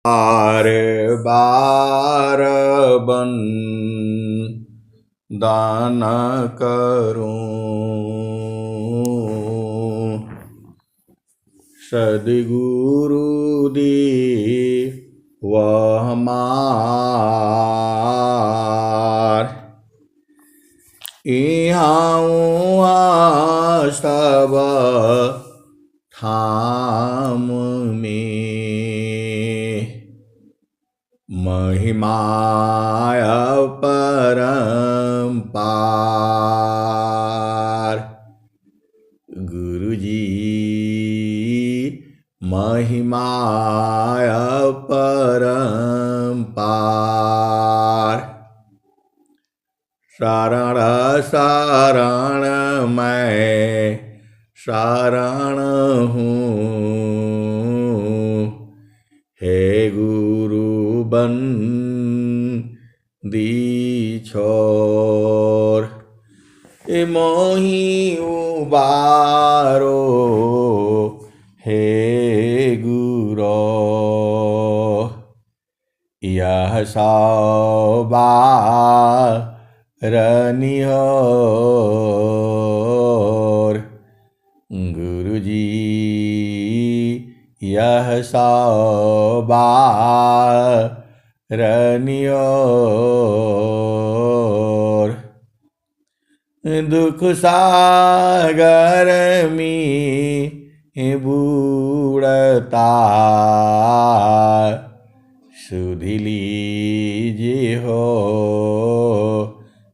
बार बार बन दान करूं, सद्गुरु दी वह मार। इहाँ सब थाम में महिमाय परम्पार। गुरुजी महिमाय परम्पार। शरण शरण मैं शरण हूँ, हे गुरु बंदी छोर। ए मोहि उबारो हे गुरो, यह सौबारनिहोर। गुरुजी यह सौबारनिहोर। दुख सागर में बूढ़ता सुधि लीजिए हो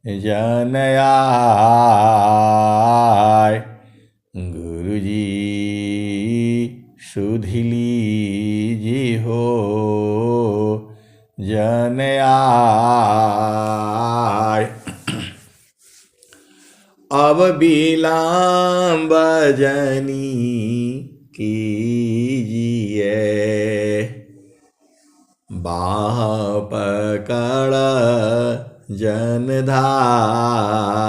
जन आय। गुरुजी सुधि लीजिए हो जन आय। अब विलंब जनी कीजिए, बाह पकड़ जन धाय।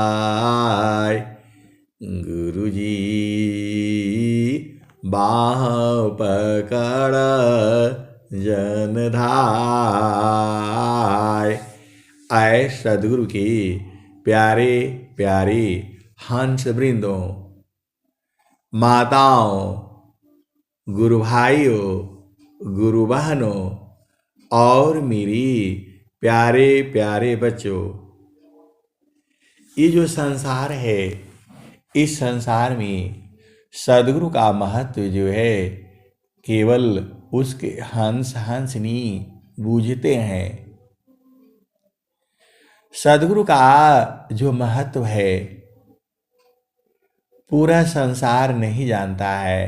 गुरुजी बाह पकड़ जन धाय। आए सद्गुरु के प्यारे प्यारे हंस वृंदों, माताओं, गुरु भाइयों, गुरु बहनों और मेरी प्यारे प्यारे बच्चों, ये जो संसार है, इस संसार में सद्गुरु का महत्व जो है केवल उसके हंस हंसनी बूझते हैं। सद्गुरु का जो महत्व है पूरा संसार नहीं जानता है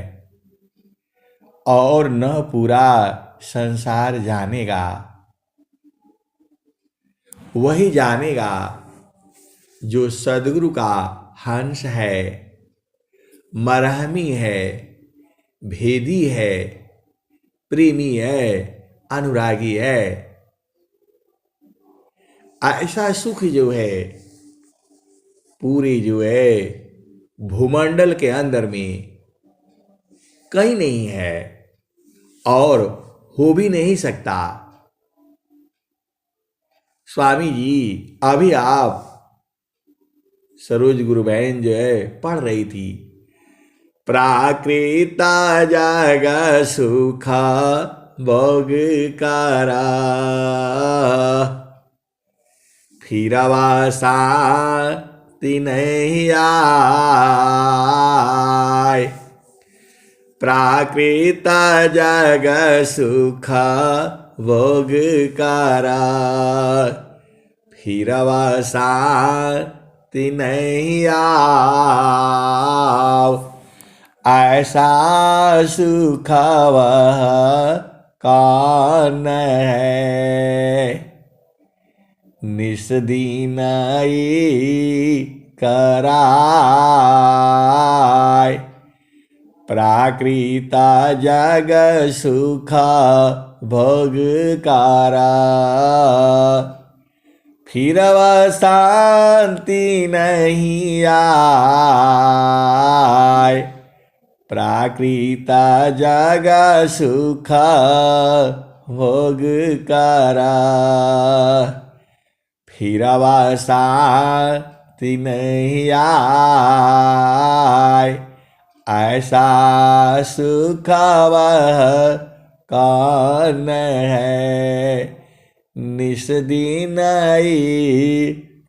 और न पूरा संसार जानेगा। वही जानेगा जो सद्गुरु का हंस है, मरहमी है, भेदी है, प्रेमी है, अनुरागी है। ऐसा सुख जो है पूरे जो है भूमंडल के अंदर में कहीं नहीं है और हो भी नहीं सकता। स्वामी जी अभी आप सरोज गुरु बहन जो है पढ़ रही थी, प्राकृत जग सुख भोग करा, फिरवा शांति नहीं आए। प्राकृत जग सुख भोग करा, फिरवा शांति नहीं आओ। ऐसा सुख वह कौन है, निस दिन कराय। प्राकृत जग सुख भोग करा, फिर वह शांति नहीं आए। प्राकृत जग सुख भोग करा, फिरवा शांति नहीं आए, ऐसा सुख वह कौन है, निस दिन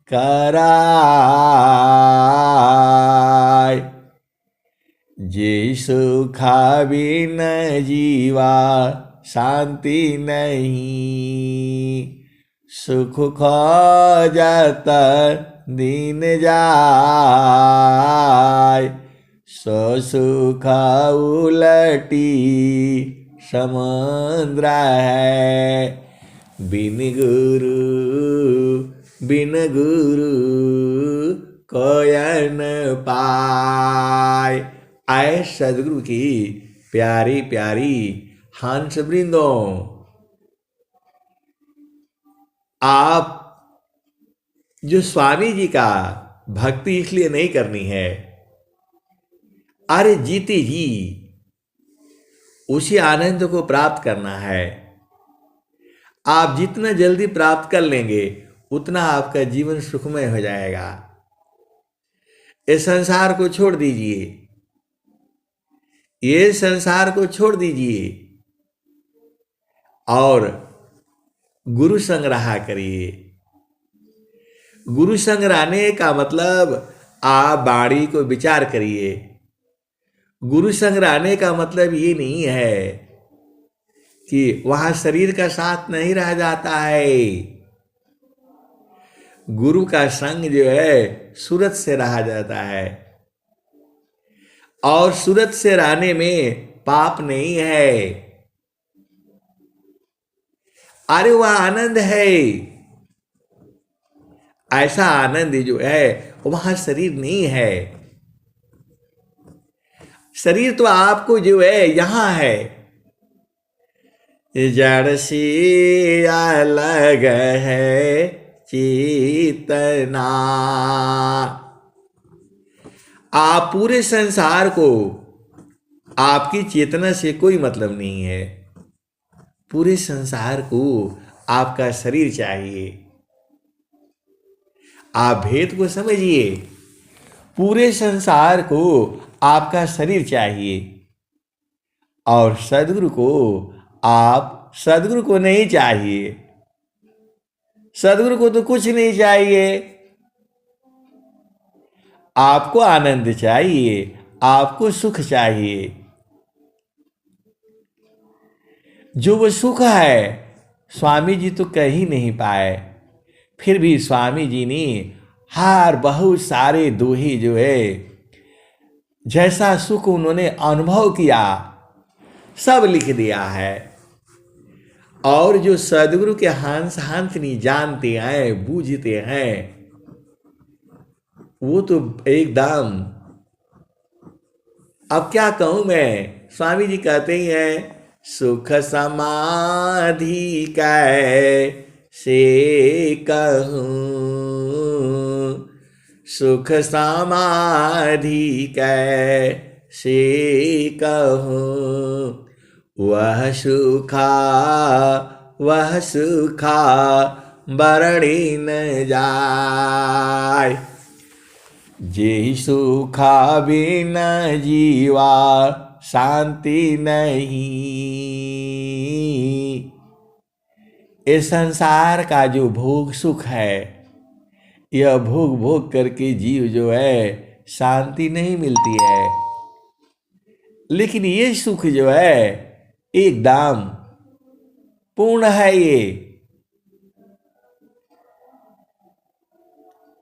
कराए। जे सुखा बिन जीवा शांति नहीं, सुख खोजत दिन जाय, सो सुख उलटी समुद्र है, बिन गुरु कोयन पाय। आए सदगुरु की प्यारी प्यारी हंस वृंदों, आप जो स्वामी जी का भक्ति इसलिए नहीं करनी है, अरे जीते जी उसी आनंद को प्राप्त करना है। आप जितना जल्दी प्राप्त कर लेंगे उतना आपका जीवन सुखमय हो जाएगा। इस संसार को छोड़ दीजिए, ये संसार को छोड़ दीजिए और गुरु संग रहा करिए। गुरु संग रहने का मतलब आप बाणी को विचार करिए। गुरु संग रहने का मतलब ये नहीं है कि वहां शरीर का साथ नहीं रह जाता है। गुरु का संग जो है सूरत से रहा जाता है, और सूरत से रहने में पाप नहीं है। अरे वह आनंद है, ऐसा आनंद जो है वहां शरीर नहीं है। शरीर तो आपको जो है यहां है, जड़ सी अलग है चेतना। आप पूरे संसार को, आपकी चेतना से कोई मतलब नहीं है। पूरे संसार को आपका शरीर चाहिए। आप भेद को समझिए, पूरे संसार को आपका शरीर चाहिए और सदगुरु को नहीं चाहिए। सदगुरु को तो कुछ नहीं चाहिए। आपको आनंद चाहिए, आपको सुख चाहिए। जो वो सुख है स्वामी जी तो कह ही नहीं पाए, फिर भी स्वामी जी ने हर बहुत सारे दोहे जो है जैसा सुख उन्होंने अनुभव किया सब लिख दिया है। और जो सदगुरु के हंस हंसनी जानते हैं, बूझते हैं, वो तो एकदम, अब क्या कहूं मैं। स्वामी जी कहते ही हैं, सुख समाधि कैसे कहूं, सुख समाधि कैसे कहूं, वह सुखा बरणी न जाय, जे सुखा बिना जीवा शांति नहीं। इस संसार का जो भोग सुख है, यह भोग भोग करके जीव जो है शांति नहीं मिलती है। लेकिन ये सुख जो है एकदम पूर्ण है।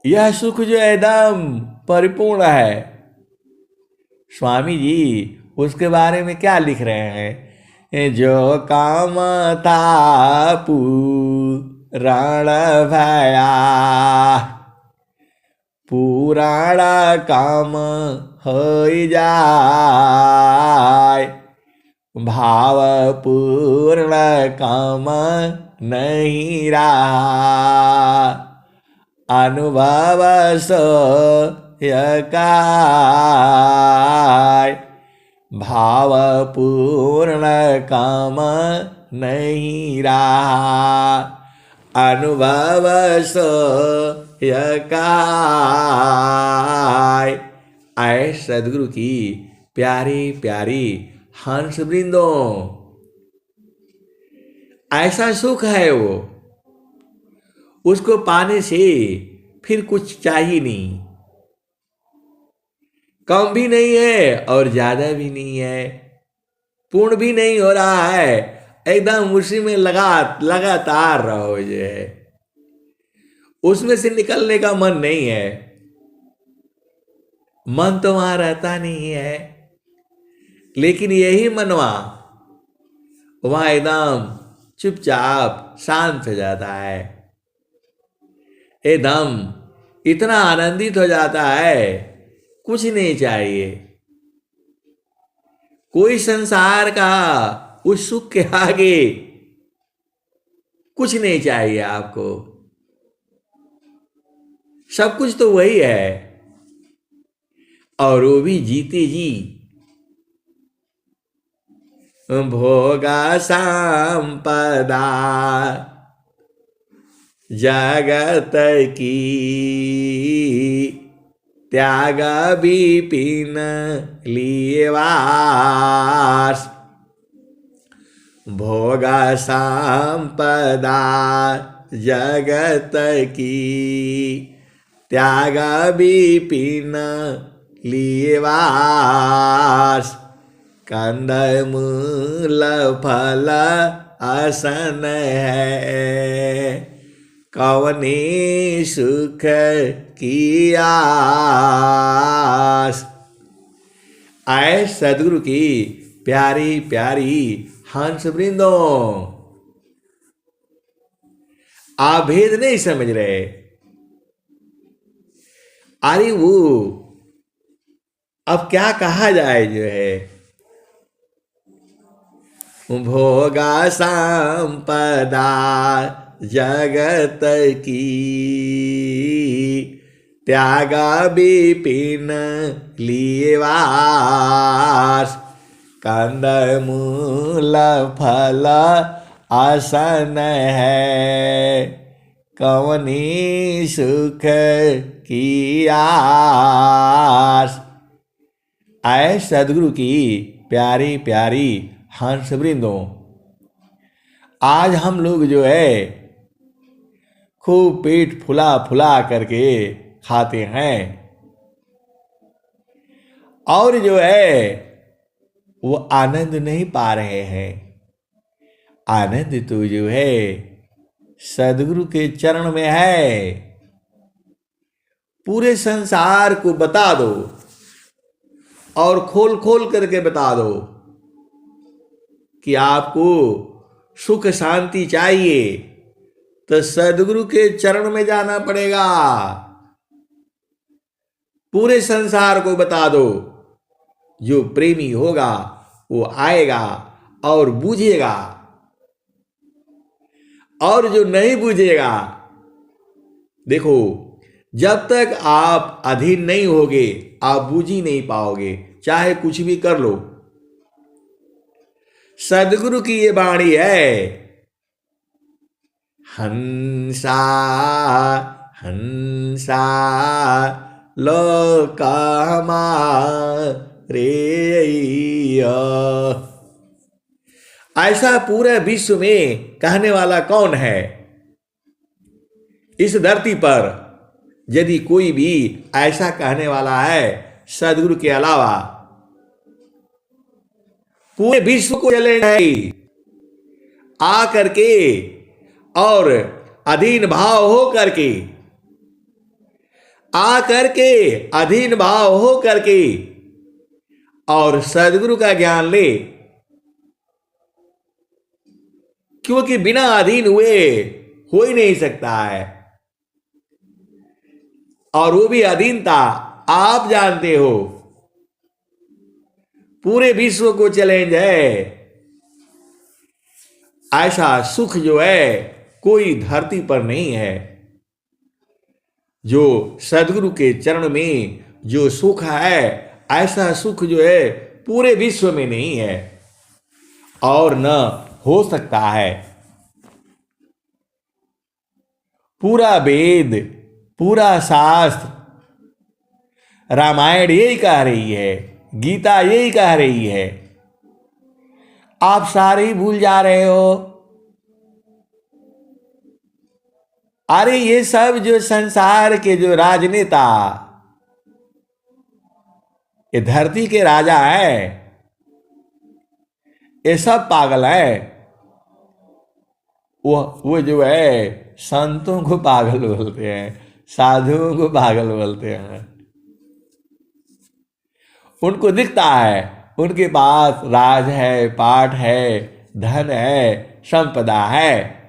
यह सुख जो एकदम परिपूर्ण है। स्वामी जी उसके बारे में क्या लिख रहे हैं, जो काम था पुराण भया, पुराण काम हो जाय, भाव पूर्ण काम नहीं रहा, अनुभव सो यकाय, भाव पूर्ण काम नहीं रहा, अनुभव सो यकाय। आए सदगुरु की प्यारी प्यारी हंस वृंदों, ऐसा सुख है वो, उसको पाने से फिर कुछ चाहिए नहीं, कम भी नहीं है और ज्यादा भी नहीं है, पूर्ण भी नहीं हो रहा है, एकदम उसी में लगातार रहो जो है, उसमें से निकलने का मन नहीं है, मन तो वहां रहता नहीं है, लेकिन यही मनवा वहां एकदम चुपचाप शांत हो जाता है, एकदम इतना आनंदित हो जाता है, कुछ नहीं चाहिए, कोई संसार का उस सुख के आगे कुछ नहीं चाहिए आपको, सब कुछ तो वही है, और वो भी जीते जी। भोगा संपदा जगत की, त्याग विपिन लिए वास। भोगा संपदा जगत की, त्याग विपिन लिए वास। कंदमूल फल आसन है, कवने सुख की आस। आए सदगुरु की प्यारी प्यारी हंस वृंदों, आप भेद नहीं समझ रहे, अरे वो अब क्या कहा जाए जो है, भोगा संपदा जगत की, त्याग विपिन लिए वास। कंदमूल फल आसन है, कवनी सुख की आस। आए सदगुरु की प्यारी प्यारी हंस वृंदों, आज हम लोग जो है खूब पेट फुला फुला करके खाते हैं, और जो है वो आनंद नहीं पा रहे हैं। आनंद तो जो है सदगुरु के चरण में है। पूरे संसार को बता दो और खोल खोल करके बता दो कि आपको सुख शांति चाहिए तो सदगुरु के चरण में जाना पड़ेगा। पूरे संसार को बता दो, जो प्रेमी होगा वो आएगा और बूझेगा, और जो नहीं बूझेगा, देखो जब तक आप अधीन नहीं होगे आप बूझ ही नहीं पाओगे, चाहे कुछ भी कर लो। सदगुरु की ये वाणी है, हंसा हंसा लोक हमारे। ऐसा पूरे विश्व में कहने वाला कौन है इस धरती पर? यदि कोई भी ऐसा कहने वाला है सदगुरु के अलावा, पूरे विश्व को चैलेंज है आ करके और अधीन भाव हो करके, आ करके अधीन भाव हो करके और सदगुरु का ज्ञान ले, क्योंकि बिना अधीन हुए हो ही नहीं सकता है। और वो भी अधीनता आप जानते हो, पूरे विश्व को चैलेंज है। ऐसा सुख जो है कोई धरती पर नहीं है, जो सदगुरु के चरण में जो सुख है ऐसा सुख जो है पूरे विश्व में नहीं है और न हो सकता है। पूरा वेद, पूरा शास्त्र, रामायण यही कह रही है, गीता यही कह रही है, आप सारे ही भूल जा रहे हो। अरे ये सब जो संसार के जो राजनेता, ये धरती के राजा है, ये सब पागल है। वो जो है संतों को पागल बोलते हैं, साधुओं को पागल बोलते हैं। उनको दिखता है उनके पास राज है, पाठ है, धन है, संपदा है।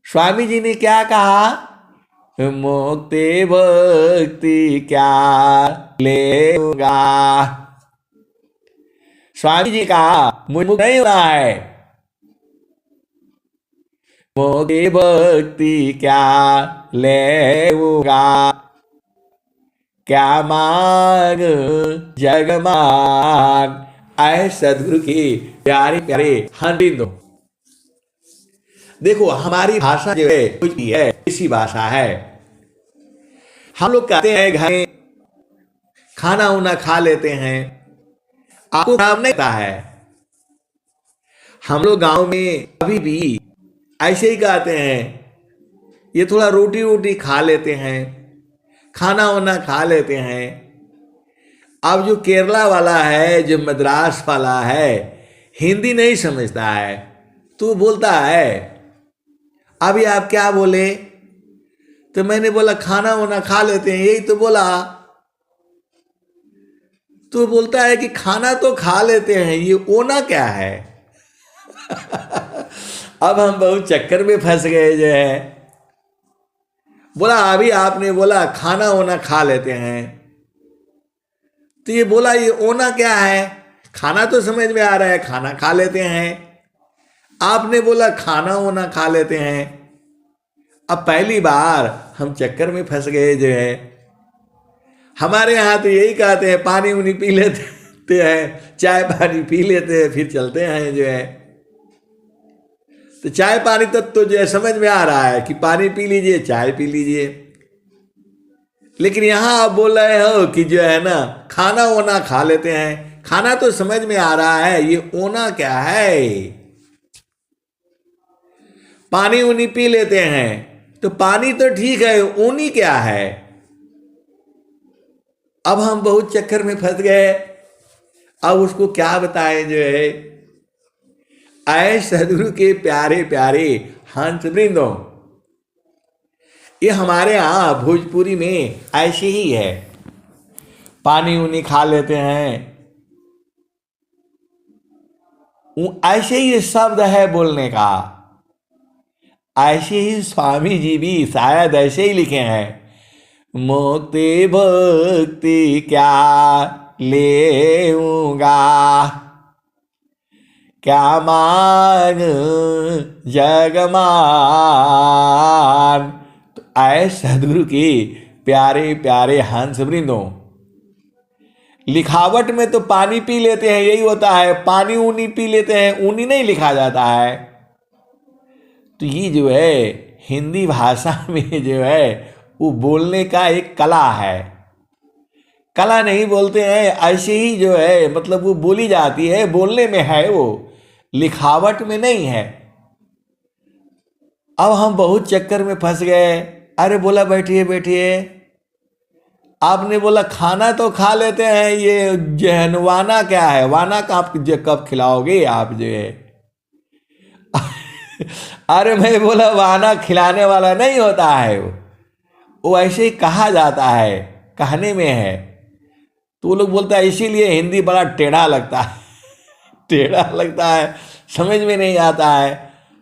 स्वामी जी ने क्या कहा? मुक्ति भक्ति क्या लेगा। स्वामी जी कहा मुझे मुक्त नहीं होना है, मुक्ति भक्ति क्या लेगा, क्या मांग जग मांग। आए सदगुरु की प्यारे प्यारे हरिंदो। देखो हमारी भाषा जो है कुछ भी है, इसी भाषा है। हम लोग कहते हैं घर में खाना उना खा लेते हैं, आपको खराब नहीं लगता है। हम लोग गांव में अभी भी ऐसे ही कहते हैं, ये थोड़ा रोटी वोटी खा लेते हैं, खाना वाना खा लेते हैं। अब जो केरला वाला है, जो मद्रास वाला है, हिंदी नहीं समझता है, तो बोलता है अभी आप क्या बोले? तो मैंने बोला खाना वाना खा लेते हैं, यही तो बोला। तो बोलता है कि खाना तो खा लेते हैं, ये ओना क्या है? अब हम बहुत चक्कर में फंस गए जो है। बोला अभी आपने बोला खाना ओना खा लेते हैं, तो ये बोला ये ओना क्या है? खाना तो समझ में आ रहा है, खाना खा लेते हैं। आपने बोला खाना ओना खा लेते हैं। अब पहली बार हम चक्कर में फंस गए जो है। हमारे यहाँ तो यही कहते हैं, पानी उनी पी लेते हैं, चाय पानी पी लेते हैं, फिर चलते हैं जो है। तो चाय पानी तक तो जो है समझ में आ रहा है कि पानी पी लीजिए, चाय पी लीजिए। लेकिन यहाँ आप बोल रहे हो कि जो है ना खाना ओना खा लेते हैं। खाना तो समझ में आ रहा है, ये ओना क्या है? पानी उनी पी लेते हैं, तो पानी तो ठीक है, ऊनी क्या है? अब हम बहुत चक्कर में फंस गए। अब उसको क्या बताएं जो है। आए सदगुरु के प्यारे प्यारे हंस वृंदों, ये हमारे यहाँ भोजपुरी में ऐसे ही है, पानी उनी खा लेते हैं, ऐसे ही शब्द है बोलने का। ऐसे ही स्वामी जी भी शायद ऐसे ही लिखे हैं, मुक्ति भक्ति क्या लेऊंगा, क्या मांग जग मान। तो आए सदगुरु की प्यारे प्यारे हंस वृंदों, लिखावट में तो पानी पी लेते हैं यही होता है, पानी ऊनी पी लेते हैं, ऊनी नहीं लिखा जाता है। तो ये जो है हिंदी भाषा में जो है वो बोलने का एक कला है। कला नहीं बोलते हैं, ऐसे ही जो है मतलब वो बोली जाती है, बोलने में है, वो लिखावट में नहीं है। अब हम बहुत चक्कर में फंस गए। अरे बोला बैठिए बैठिए, आपने बोला खाना तो खा लेते हैं, ये जो है वाना क्या है? वाना का आप कब खिलाओगे आप जो है? अरे मैं बोला वाना खिलाने वाला नहीं होता है, वो ऐसे ही कहा जाता है, कहने में है। तो वो लोग बोलता है इसीलिए हिंदी बड़ा टेढ़ा लगता है, टेढ़ा लगता है, समझ में नहीं आता है।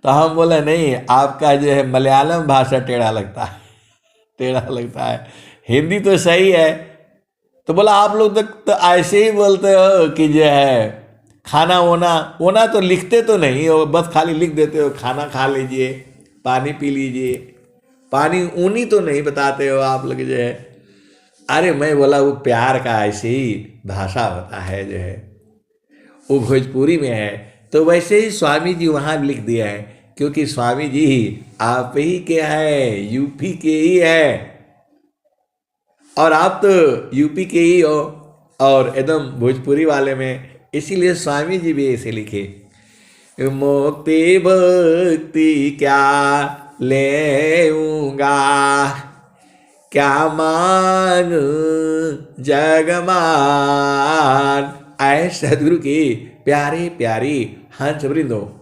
तो हम बोले नहीं, आपका जो है मलयालम भाषा टेढ़ा लगता है, टेढ़ा लगता है, हिंदी तो सही है। तो बोला आप लोग तो ऐसे ही बोलते हो कि जो है खाना ओना, ओना तो लिखते तो नहीं हो, बस खाली लिख देते हो खाना खा लीजिए, पानी पी लीजिए, पानी ऊनी तो नहीं बताते हो आप लोग जो है। अरे मैं बोला वो प्यार का ऐसे ही भाषा होता है जो है। वो भोजपुरी में है। तो वैसे ही स्वामी जी वहाँ लिख दिया है, क्योंकि स्वामी जी आप ही के हैं, यूपी के ही है, और आप तो यूपी के ही हो और एकदम भोजपुरी वाले में, इसीलिए स्वामी जी भी ऐसे लिखे, मुक्ति भक्ति क्या लेऊंगा, क्या मांग जगमान। आए सदगुरु की प्यारी प्यारी हंस वृंदो,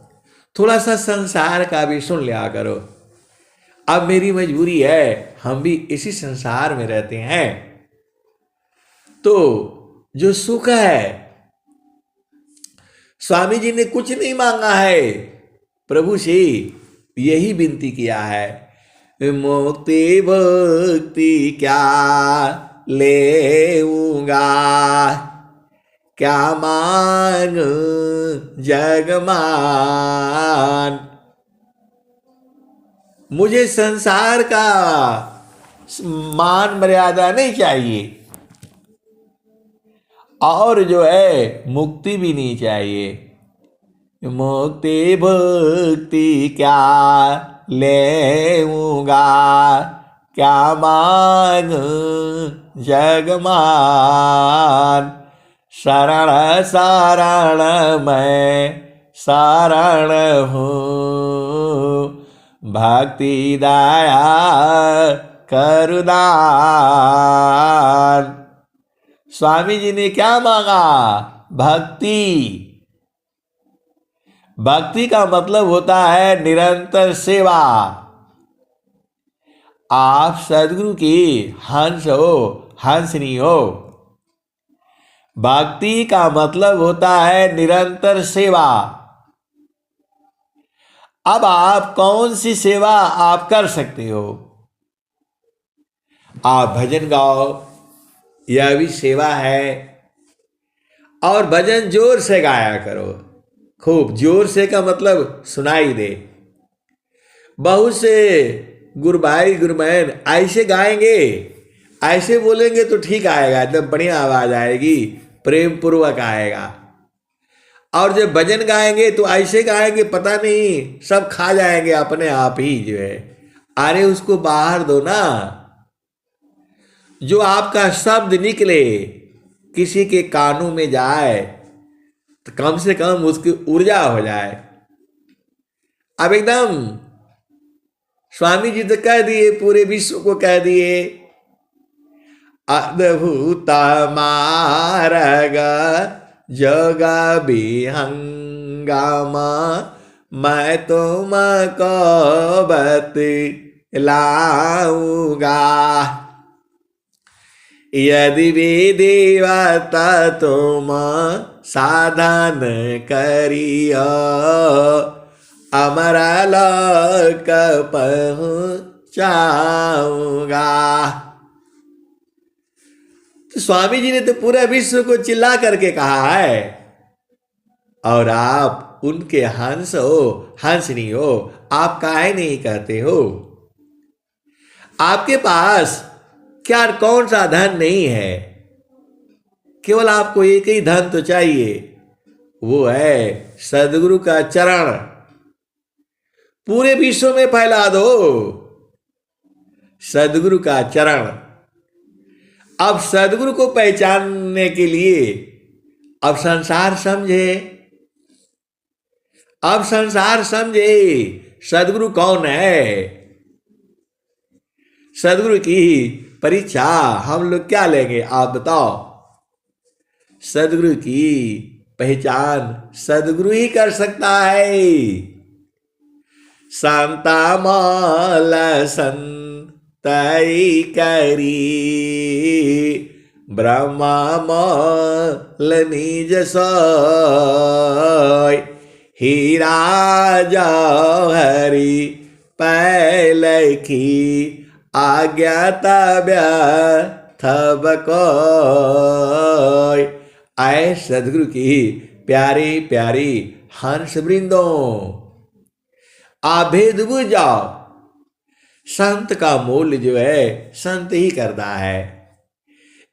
थोड़ा सा संसार का भी सुन लिया करो। अब मेरी मजबूरी है, हम भी इसी संसार में रहते हैं, तो जो सुख है, स्वामी जी ने कुछ नहीं मांगा है, प्रभु से यही विनती किया है, मुक्ति भक्ति क्या लेऊंगा, क्या मांग जगमान। मुझे संसार का मान मर्यादा नहीं चाहिए, और जो है मुक्ति भी नहीं चाहिए। मुक्ति भक्ति क्या लेऊंगा, क्या मांग जगमान। शरण शरण मैं शरण हूँ, भक्ति दया करुदान। स्वामी जी ने क्या मांगा? भक्ति। भक्ति का मतलब होता है निरंतर सेवा। आप सदगुरु की हंस हो, हंसनी हो। भक्ति का मतलब होता है निरंतर सेवा। अब आप कौन सी सेवा आप कर सकते हो? आप भजन गाओ, यह भी सेवा है। और भजन जोर से गाया करो, खूब जोर से का मतलब सुनाई दे। बहुत से गुरुभाई गुरुबहन ऐसे गाएंगे, ऐसे बोलेंगे तो ठीक आएगा, एकदम बढ़िया आवाज आएगी, प्रेम पूर्वक आएगा। और जब भजन गाएंगे तो ऐसे गाएंगे, पता नहीं सब खा जाएंगे अपने आप ही जो है। अरे उसको बाहर दो ना, जो आपका शब्द निकले किसी के कानों में जाए तो कम से कम उसकी ऊर्जा हो जाए। अब एकदम स्वामी जी तो कह दिए, पूरे विश्व को कह दिए, अद्भुत मार्ग जग विहंगम, मैं तुमको बतलाऊंगा। यदि विधिवत तुम साधन करियो, अमर लोक पहुंचाऊंगा। तो स्वामी जी ने तो पूरा विश्व को चिल्ला करके कहा है, और आप उनके हंस हो, हंसनी हो, आप काहे नहीं कहते हो? आपके पास क्या कौन सा धन नहीं है? केवल आपको एक ही धन तो चाहिए, वो है सदगुरु का चरण। पूरे विश्व में फैला दो सदगुरु का चरण। अब सदगुरु को पहचानने के लिए अब संसार समझे, अब संसार समझे सदगुरु कौन है। सदगुरु की परीक्षा हम लोग क्या लेंगे, आप बताओ? सदगुरु की पहचान सदगुरु ही कर सकता है। संता माल संतई करी, ब्रह्मा माल निज सोय, हीरा जौहरी पैलखी, आज्ञा तब्य थब कोय। आए सदगुरु की प्यारी प्यारी हंस वृंदों, आप भेद बुझ जाओ। संत का मूल्य जो है संत ही करता है।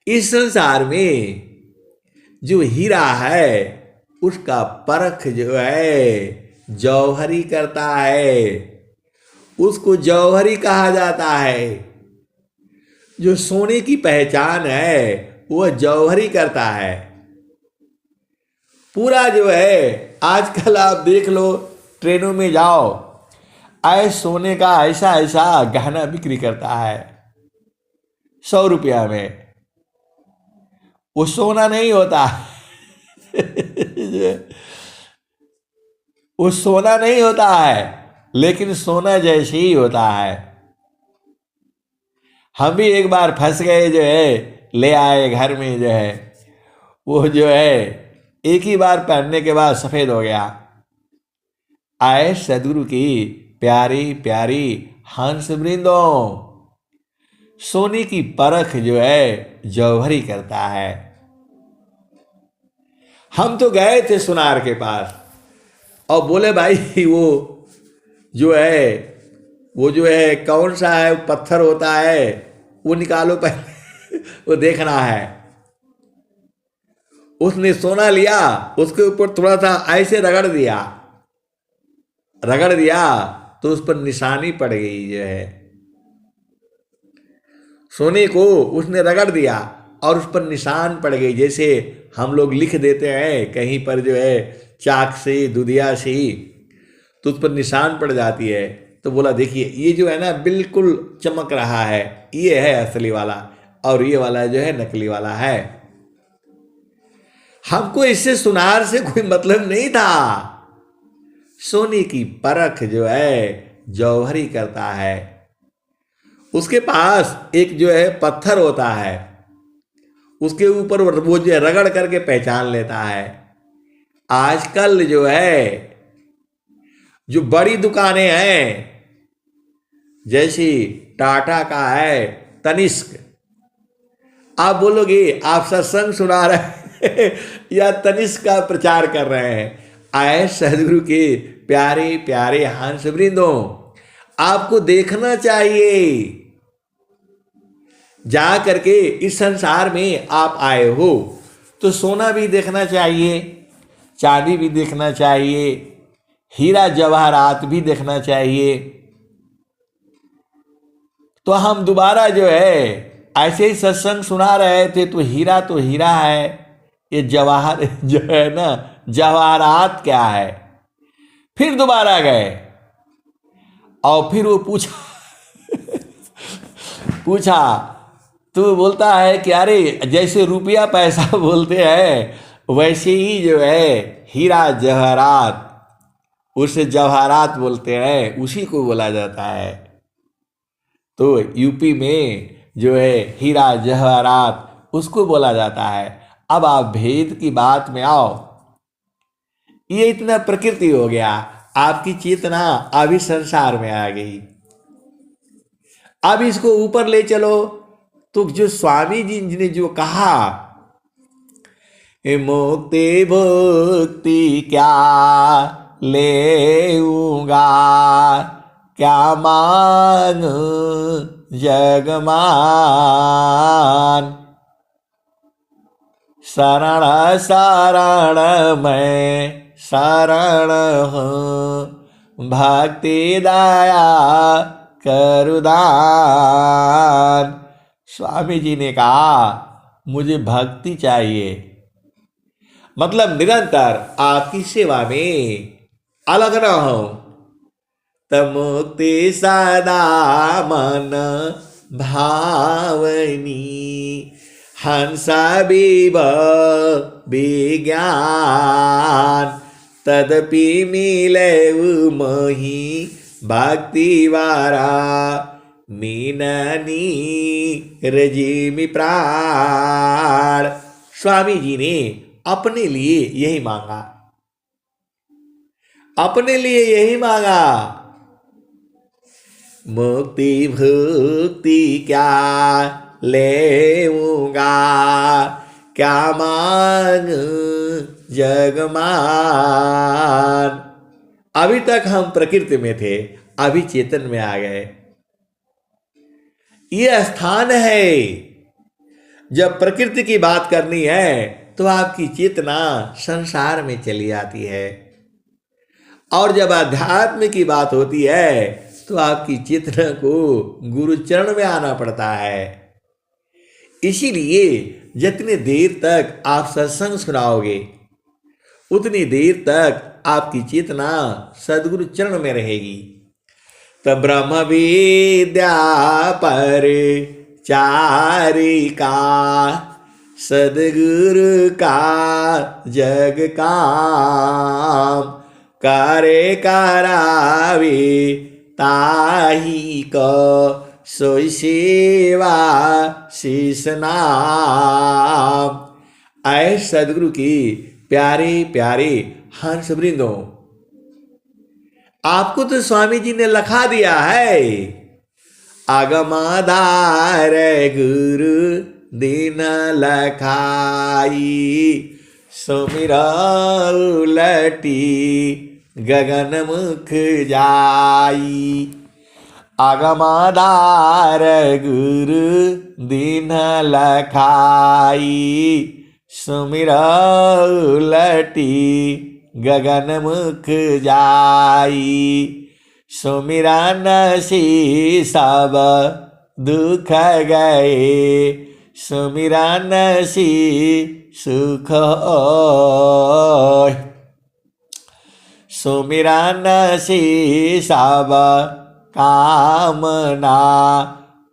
इस संसार में जो हीरा है उसका परख जो है जौहरी करता है, उसको जौहरी कहा जाता है। जो सोने की पहचान है वह जौहरी करता है। पूरा जो है आजकल आप देख लो, ट्रेनों में जाओ, सोने का ऐसा ऐसा गहना बिक्री करता है 100 रुपया में। वो सोना नहीं होता वो सोना नहीं होता है, लेकिन सोना जैसे ही होता है। हम भी एक बार फंस गए, जो है ले आए घर में, जो है वो जो है एक ही बार पहनने के बाद सफेद हो गया। आए सदगुरु की प्यारी प्यारी हंस वृंदों, सोने की परख जो है जौहरी करता है। हम तो गए थे सुनार के पास और बोले भाई वो जो है कौन सा है पत्थर होता है वो निकालो पहले वो देखना है। उसने सोना लिया, उसके ऊपर थोड़ा सा ऐसे रगड़ दिया तो उस पर निशानी पड़ गई। जो है सोने को उसने रगड़ दिया और उस पर निशान पड़ गई, जैसे हम लोग लिख देते हैं कहीं पर जो है चाक से, दुधिया से, तो उस पर निशान पड़ जाती है। तो बोला देखिए ये जो है ना बिल्कुल चमक रहा है, ये है असली वाला और ये वाला जो है नकली वाला है। हमको इससे सुनार से कोई मतलब नहीं था। सोने की परख जो है जौहरी करता है। उसके पास एक जो है पत्थर होता है, उसके ऊपर वो जो है रगड़ करके पहचान लेता है। आजकल जो है जो बड़ी दुकानें हैं, जैसी टाटा का है तनिष्क, आप बोलोगे आप सत्संग सुना रहे हैं या तनिष्क का प्रचार कर रहे हैं। आए सदगुरु के प्यारे प्यारे हंस वृंदों, आपको देखना चाहिए। जा करके इस संसार में आप आए हो तो सोना भी देखना चाहिए, चांदी भी देखना चाहिए, हीरा जवाहरात भी देखना चाहिए। तो हम दोबारा जो है ऐसे ही सत्संग सुना रहे थे तो हीरा है, ये जवाहर जो है ना जवाहरात क्या है। फिर दोबारा गए और फिर वो पूछा तो बोलता है कि अरे जैसे रुपया पैसा बोलते हैं वैसे ही जो है हीरा जवाहरात, उसे जवाहरात बोलते हैं, उसी को बोला जाता है। तो यूपी में जो है हीरा जवाहरात उसको बोला जाता है। अब आप भेद की बात में आओ, ये इतना प्रकृति हो गया, आपकी चेतना अभी संसार में आ गई। अब इसको ऊपर ले चलो तो जो स्वामी जी ने जो कहा, मुक्ति भक्ति क्या लेऊंगा, क्या मांग जगमान, शरण शरण मैं शरण हूँ, भक्ति दया करुदान। स्वामी जी ने कहा मुझे भक्ति चाहिए, मतलब निरंतर आपकी सेवा में अलग न हो। मुक्ति सदा मन भावनी, हंस विव विज्ञान, तदपि मिले मही भक्ति वारा, मीननी रजीमी प्राण। स्वामी जी ने अपने लिए यही मांगा, अपने लिए यही मांगा, मुक्ति भक्ति क्या लेऊंगा, क्या मांग जगमान। अभी तक हम प्रकृति में थे, अभी चेतन में आ गए। ये स्थान है, जब प्रकृति की बात करनी है तो आपकी चेतना संसार में चली आती है, और जब अध्यात्म की बात होती है तो आपकी चेतना को गुरु चरण में आना पड़ता है। इसीलिए जितनी देर तक आप सत्संग सुनाओगे उतनी देर तक आपकी चेतना सदगुरु चरण में रहेगी। तब ब्रह्म विद्या पर चारिका सदगुरु का जग काम, करे करावे ताही को सोई सेवा शीस नाम। आए सदगुरु की प्यारे प्यारे हंस वृंदों, आपको तो स्वामी जी ने लखा दिया है, आगमाधार गुरु दीन लखाई, सुमिरा उलटी गगन मुख जाई। आगमाधार गुरु दीन लखाई, सुमिरा उलटी गगन मुख जाई। सुमिरा नसी सब दुख गए, सुमिरा नसी सुख ओय। सुमिरा नसी सब कामना,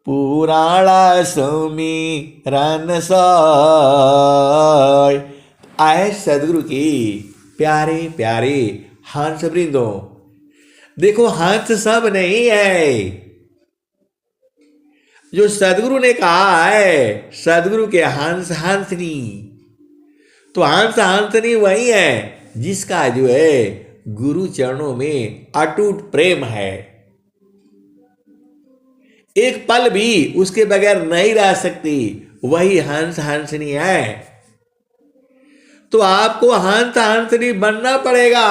पुराणा सुमिरन सोय। आए सदगुरु की प्यारे प्यारे हंस वृंदों, देखो हंस सब नहीं है, जो सदगुरु ने कहा है सदगुरु के हंस हंसनी, तो हंस हंसनी वही है जिसका जो है गुरु चरणों में अटूट प्रेम है, एक पल भी उसके बगैर नहीं रह सकती, वही हंस हंसनी है। तो आपको हंस हंसनी बनना पड़ेगा।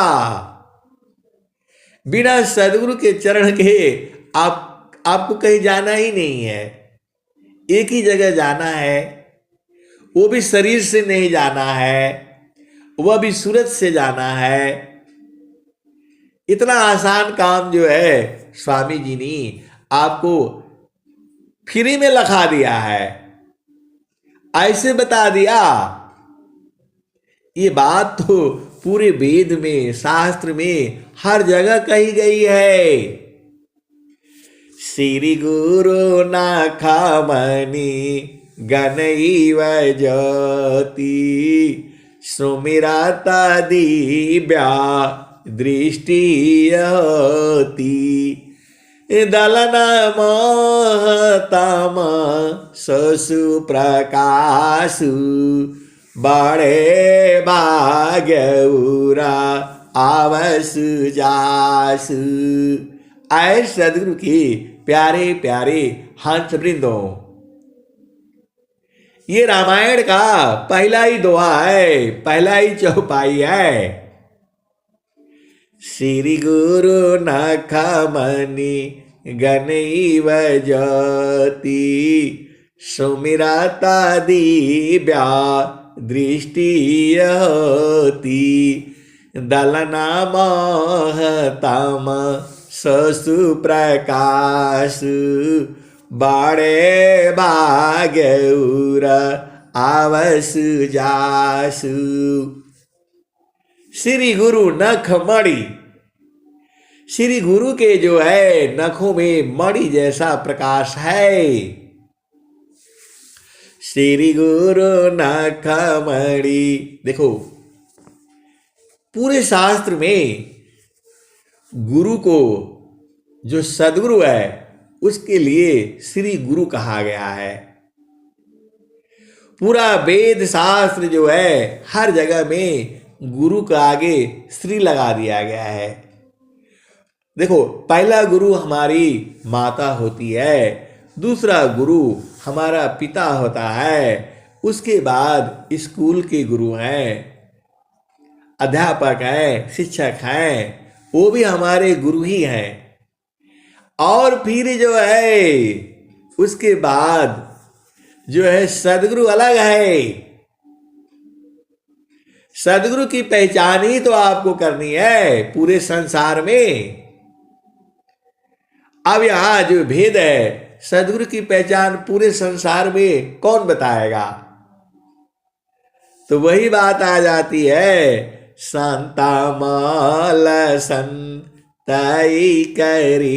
बिना सदगुरु के चरण के आपको कहीं जाना ही नहीं है, एक ही जगह जाना है, वो भी शरीर से नहीं जाना है, वह भी सूरत से जाना है। इतना आसान काम जो है स्वामी जी ने आपको फ्री में लिखा दिया है, ऐसे बता दिया। ये बात तो पूरे वेद में शास्त्र में हर जगह कही गई है। श्री गुरु नाखमणि गणैव ज्योति, सुमिरता दिव्या दृष्टि होती। दलन मोहतम ससु प्रकाशु, बड़े भाग्यउरा आवसु जासु। आए सदगुरु की प्यारे प्यारे हंस वृंदों, ये रामायण का पहला ही दोहा है, पहला ही चौपाई है। श्री गुरु नाखमणि गणैव ज्योति, सुमिरता दिव्या दृष्टि होती। दलना मोहतम ससु प्रकाशु, बड़े भाग्यउर आवसु जासु। श्री गुरु नखमणि, श्री गुरु के जो है नखों में मणि जैसा प्रकाश है। श्री गुरु नखमणि, देखो पूरे शास्त्र में गुरु को, जो सदगुरु है उसके लिए श्री गुरु कहा गया है। पूरा वेद शास्त्र जो है हर जगह में गुरु के आगे श्री लगा दिया गया है। देखो पहला गुरु हमारी माता होती है, दूसरा गुरु हमारा पिता होता है, उसके बाद स्कूल के गुरु हैं, अध्यापक हैं, शिक्षक हैं, वो भी हमारे गुरु ही हैं। और फिर जो है उसके बाद जो है सदगुरु अलग है। सदगुरु की पहचान ही तो आपको करनी है पूरे संसार में। अब यहां जो भेद है, सदगुरु की पहचान पूरे संसार में कौन बताएगा? तो वही बात आ जाती है, संता माल संतई करी,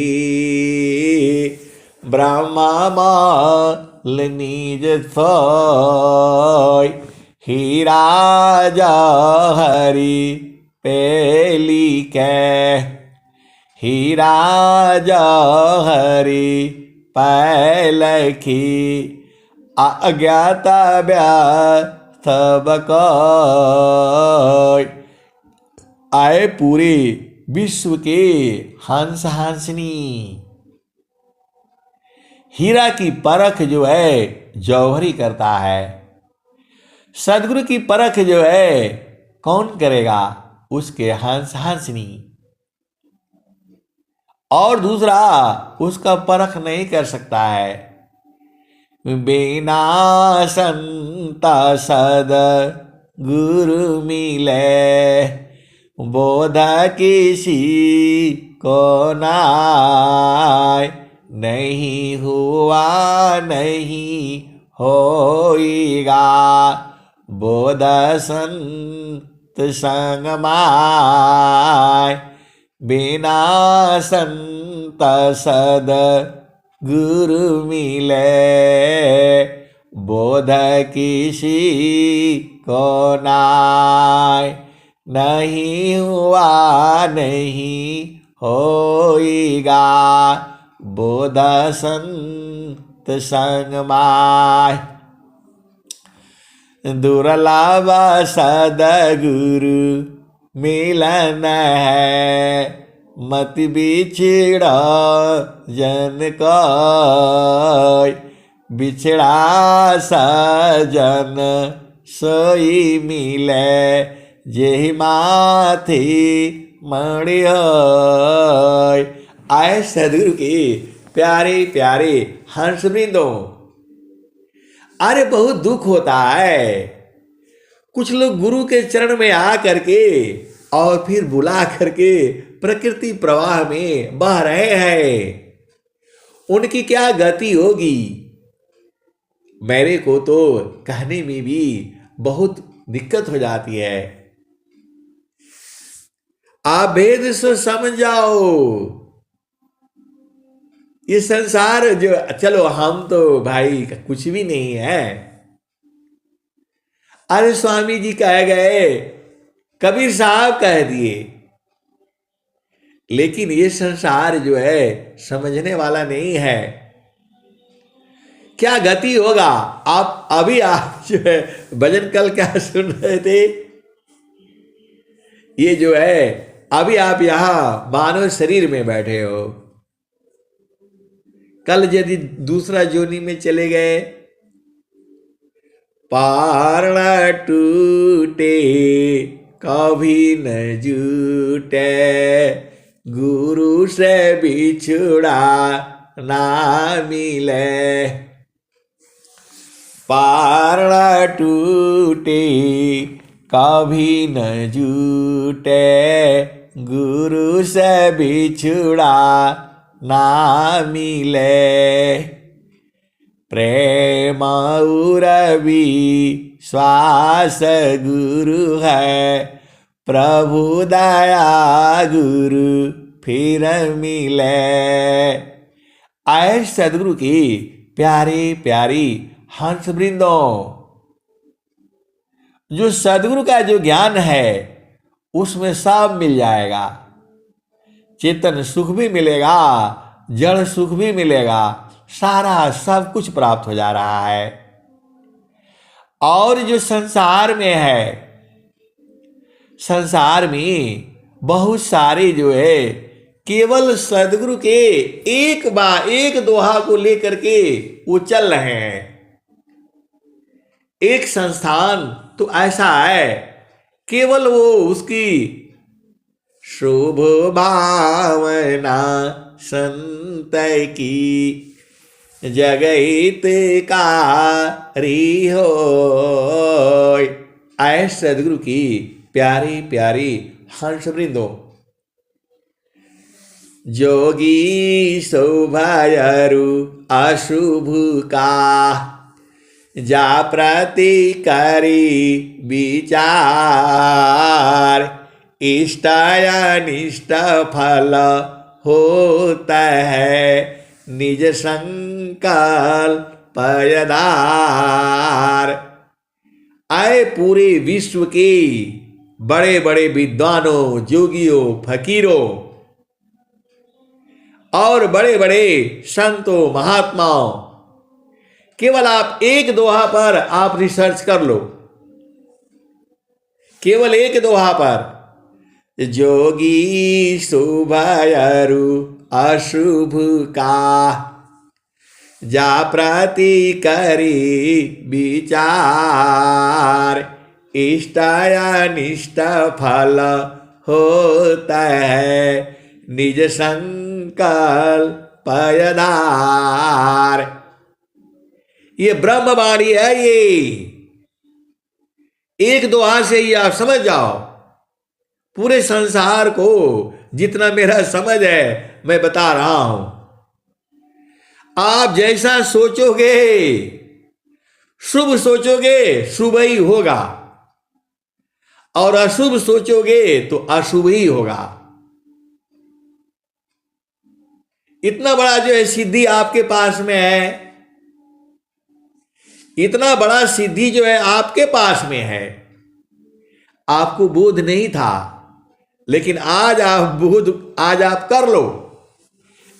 ब्रह्मा माल निज सोय, हीरा जहरी पेली के, हीरा जहरी पैलखी, अज्ञाता व्यर्थ बकय। आए पूरे विश्व के हंस हंसनी। हीरा की परख जो है जौहरी करता है, सदगुरु की परख जो है कौन करेगा? उसके हंस हंसनी। और दूसरा उसका परख नहीं कर सकता है। बिना संत सद गुरु मिले, बोध किसी को नाय, नहीं हुआ नहीं होएगा, बोध संत संग माय। बिना संत सद गुरु मिले, बोध किसी को नाय, नहीं हुआ नहीं होएगा, बोध संत संग माय। दुर्लभ सदगुरु मिलन है, मत बिछड़ा जन कय, बिछड़ा सजन सोई मिले, जेहि माथि मणि होय। आए सदगुरु के प्यारे प्यारे हंसवृंदों, अरे बहुत दुख होता है, कुछ लोग गुरु के चरण में आ करके और फिर बुला करके प्रकृति प्रवाह में बह रहे हैं, उनकी क्या गति होगी? मेरे को तो कहने में भी बहुत दिक्कत हो जाती है। आप भेद से समझ जाओ, ये संसार जो, चलो हम तो भाई कुछ भी नहीं है। अरे स्वामी जी कह गए, कबीर साहब कह दिए, लेकिन ये संसार जो है समझने वाला नहीं है। क्या गति होगा? आप अभी आप जो है भजन कल क्या सुन रहे थे, ये जो है अभी आप यहां मानव शरीर में बैठे हो, कल यदि दूसरा जोनी में चले गए, पार न टूटे कभी न जूटे, गुरु से बिछुड़ा ना मिले। पार न टूटे कभी न जूटे, गुरु से बिछुड़ा ना मिले। प्रेम उरवी श्वास गुरु है, प्रभु दया गुरु फिर मिले। आए सदगुरु की प्यारी प्यारी हंस वृंदों, जो सदगुरु का जो ज्ञान है उसमें सब मिल जाएगा। चेतन सुख भी मिलेगा, जड़ सुख भी मिलेगा, सारा सब कुछ प्राप्त हो जा रहा है। और जो संसार में है, संसार में बहुत सारे जो है केवल सदगुरु के एक दोहा को लेकर के वो चल रहे हैं। एक संस्थान तो ऐसा है, केवल वो उसकी शुभ भावना संत की जगत कारी हो। आए सदगुरु की प्यारी प्यारी हंस वृंदो। जोगी शोभायरु अशुभ का जा प्रति करी विचार, इष्ट अनिष्ट फल होता है निज संकल्प पयदार। आए पूरे विश्व के बड़े बड़े विद्वानों, जोगियों, फकीरों और बड़े बड़े संतों, महात्माओं, केवल आप एक दोहा पर आप रिसर्च कर लो, केवल एक दोहा पर। जोगी शुभयरु अशुभ का जा प्रति करी विचार, इष्ट अनिष्ट फल होता है निज संकल्प पयदार। ये ब्रह्मवाणी है। ये एक दोहा से ही आप समझ जाओ। पूरे संसार को जितना मेरा समझ है मैं बता रहा हूं। आप जैसा सोचोगे, शुभ सोचोगे शुभ ही होगा, और अशुभ सोचोगे तो अशुभ ही होगा। इतना बड़ा जो है सिद्धि आपके पास में है, इतना बड़ा सिद्धि जो है आपके पास में है। आपको बोध नहीं था, लेकिन आज आप कर लो।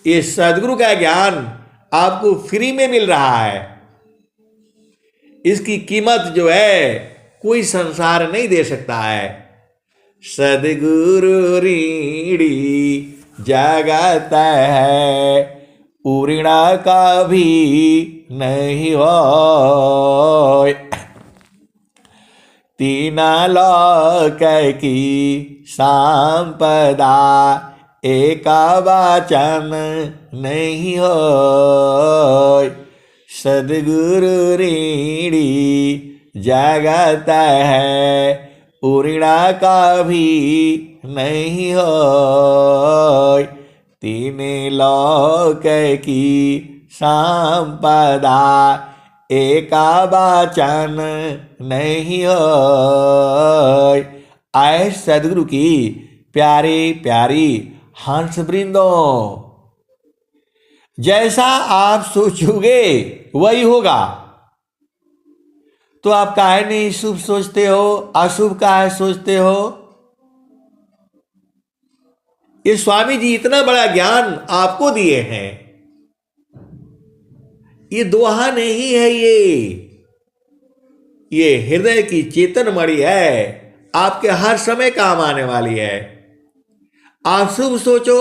ये सदगुरु का ज्ञान आपको फ्री में मिल रहा है। इसकी कीमत जो है कोई संसार नहीं दे सकता है। सदगुरु ऋणी जगत है, उऋणा का भी नहीं हो। तीना लोक की संपदा, एका वाचन नहीं हो। सदगुरु ऋणी जगत है, उऋणा का भी नहीं हो। तीन लोक की संपदा, एका वाचन नहीं हो। आए सदगुरु की प्यारी प्यारी हंस वृंदों। जैसा आप सोचोगे वही होगा। तो आप काहे नहीं शुभ सोचते हो, अशुभ काहे सोचते हो? ये स्वामी जी इतना बड़ा ज्ञान आपको दिए हैं। ये दोहा नहीं है, ये हृदय की चेतन मणि है, आपके हर समय काम आने वाली है। आप शुभ सोचो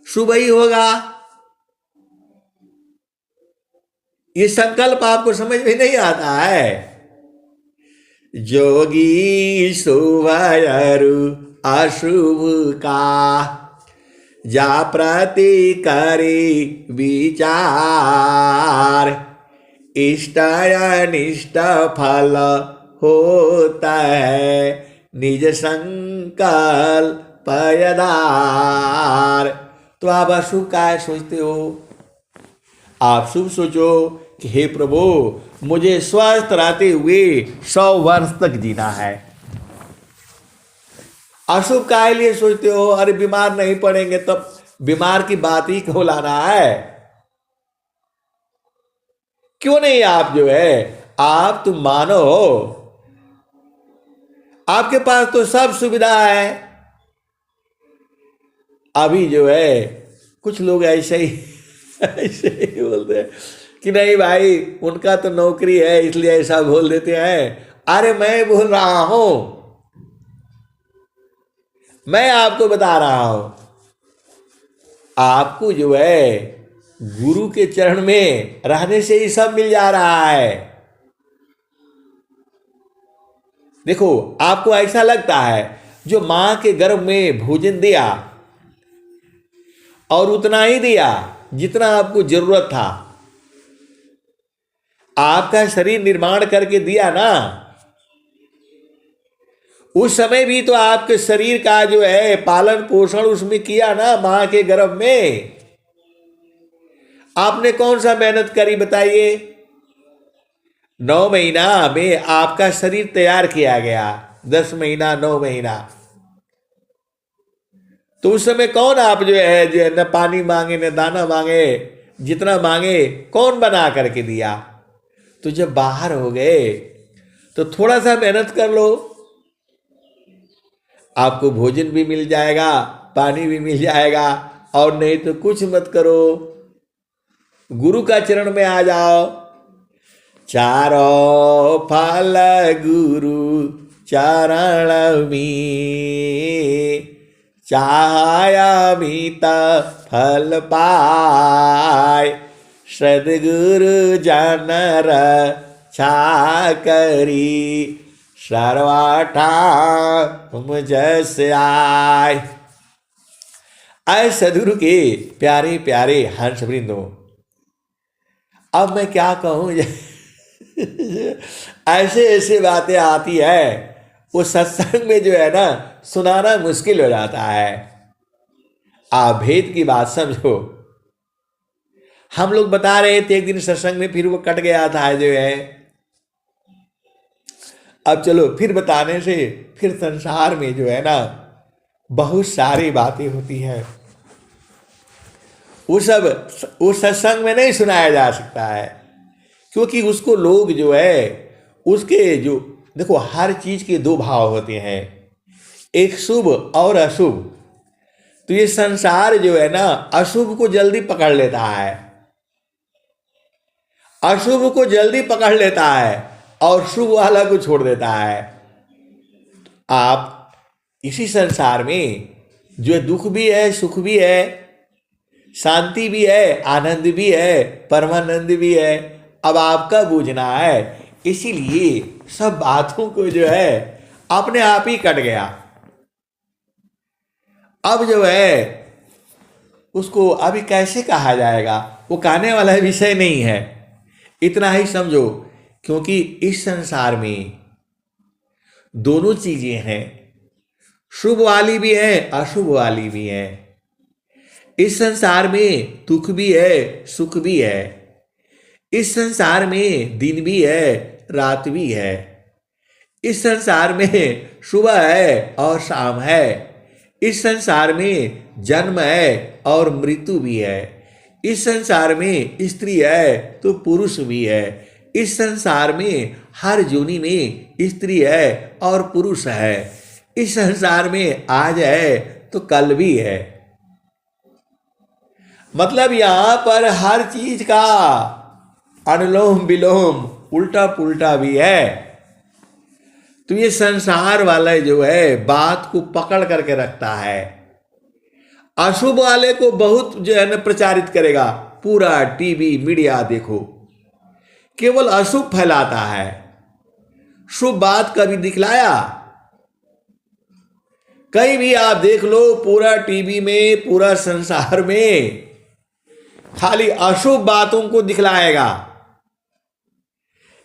शुभ ही होगा। ये संकल्प आपको समझ में नहीं आता है। जोगी शुभयरु अशुभ का, जा प्रति करी विचार, इष्ट अनिष्ट फल होता है निज संकल्प पयदार। तो आप अशुभ काहे सोचते हो? आप शुभ सोचो कि हे प्रभु, मुझे स्वस्थ रहते हुए 100 वर्ष तक जीना है। अशुभ काहे लिए सोचते हो? अरे बीमार नहीं पड़ेंगे तब बीमार की बात ही क्यों लाना है? क्यों नहीं आप जो है, आप तुम मानो आपके पास तो सब सुविधा है। अभी जो है कुछ लोग ऐसे ही बोलते हैं कि नहीं भाई उनका तो नौकरी है इसलिए ऐसा बोल देते हैं। अरे मैं बोल रहा हूं, मैं आपको बता रहा हूं, आपको जो है गुरु के चरण में रहने से ही सब मिल जा रहा है। देखो आपको ऐसा लगता है जो मां के गर्भ में भोजन दिया और उतना ही दिया जितना आपको जरूरत था, आपका शरीर निर्माण करके दिया ना, उस समय भी तो आपके शरीर का जो है पालन पोषण उसमें किया ना, मां के गर्भ में। आपने कौन सा मेहनत करी बताइए? 9 महीना में आपका शरीर तैयार किया गया, 10 महीना 9 महीना। तो उस समय कौन आप जो है न पानी मांगे न दाना मांगे, जितना मांगे कौन बना करके दिया? तो जब बाहर हो गए तो थोड़ा सा मेहनत कर लो, आपको भोजन भी मिल जाएगा, पानी भी मिल जाएगा, और नहीं तो कुछ मत करो, गुरु का चरण में आ जाओ। चारों फल गुरु चरण में, चाहमित फल पाय, सद्गुरु जनर छाकरी, सर्वठा जस आय। आए सदगुरु के प्यारे प्यारे हंस वृंदों, अब मैं क्या कहूं ऐसे ऐसे बातें आती है, वो सत्संग में जो है ना सुनाना मुश्किल हो जाता है। आप भेद की बात समझो। हम लोग बता रहे थे एक दिन सत्संग में, फिर वो कट गया था जो है। अब चलो फिर बताने से फिर संसार में जो है ना बहुत सारी बातें होती हैं, वो सब उस सत्संग में नहीं सुनाया जा सकता है, क्योंकि उसको लोग जो है उसके जो देखो, हर चीज के दो भाव होते हैं, एक शुभ और अशुभ। तो ये संसार जो है ना अशुभ को जल्दी पकड़ लेता है, अशुभ को जल्दी पकड़ लेता है और शुभ वाला को छोड़ देता है। आप इसी संसार में जो दुख भी है, सुख भी है, शांति भी है, आनंद भी है, परमानंद भी है, अब आपका बूझना है। इसीलिए सब बातों को जो है अपने आप ही कट गया। अब जो है उसको अभी कैसे कहा जाएगा, वो कहने वाला विषय नहीं है, इतना ही समझो। क्योंकि इस संसार में दोनों चीजें हैं, शुभ वाली भी है, अशुभ वाली भी है। इस संसार में दुख भी है, सुख भी है। इस संसार में दिन भी है, रात भी है। इस संसार में सुबह है और शाम है। इस संसार में जन्म है और मृत्यु भी है। इस संसार में स्त्री है तो पुरुष भी है। इस संसार में हर जोनी में स्त्री है और पुरुष है। इस संसार में आज है तो कल भी है। मतलब यहां पर हर चीज का अनुलोम विलोम उल्टा पुल्टा भी है। तो ये संसार वाला जो है बात को पकड़ करके रखता है, अशुभ वाले को बहुत जो है न प्रचारित करेगा। पूरा टीवी मीडिया देखो केवल अशुभ फैलाता है, शुभ बात कभी दिखलाया? कहीं भी आप देख लो, पूरा टीवी में, पूरा संसार में खाली अशुभ बातों को दिखलाएगा।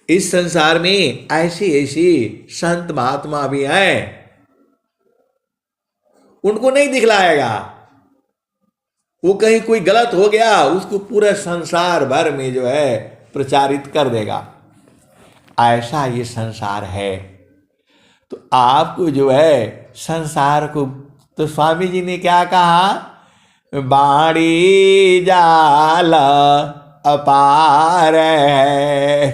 इस संसार में ऐसे ऐसे संत महात्मा भी हैं, उनको नहीं दिखलाएगा। वो कहीं कोई गलत हो गया उसको पूरा संसार भर में जो है प्रचारित कर देगा। ऐसा ये संसार है। तो आपको जो है संसार को, तो स्वामी जी ने क्या कहा, बाणी जाल अपार है,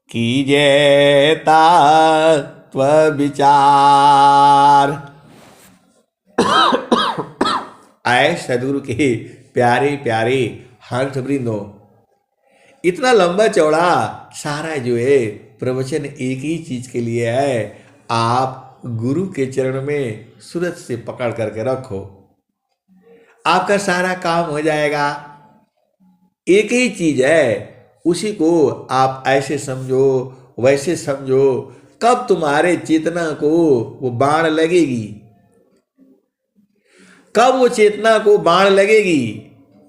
कीजे तत्व विचार। आए सदगुरु के प्यारे प्यारे हंस वृंदो, इतना लंबा चौड़ा सारा जो है प्रवचन एक ही चीज के लिए है, आप गुरु के चरण में सूरत से पकड़ करके रखो, आपका सारा काम हो जाएगा। एक ही चीज है, उसी को आप ऐसे समझो वैसे समझो, कब तुम्हारे चेतना को वो बाण लगेगी, कब वो चेतना को बाण लगेगी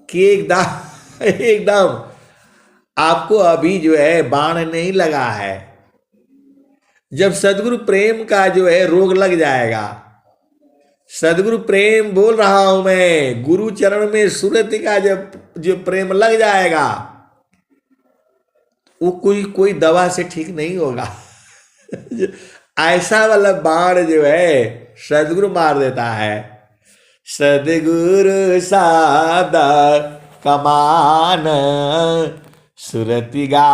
कि एकदम आपको अभी जो है बाण नहीं लगा है। जब सदगुरु प्रेम का जो है रोग लग जाएगा, सदगुरु प्रेम बोल रहा हूं मैं, गुरु चरण में सुरति का जब जो प्रेम लग जाएगा, वो कोई दवा से ठीक नहीं होगा। ऐसा वाला बाण जो है सदगुरु मार देता है। सदगुरु सादा कमान सुरति गा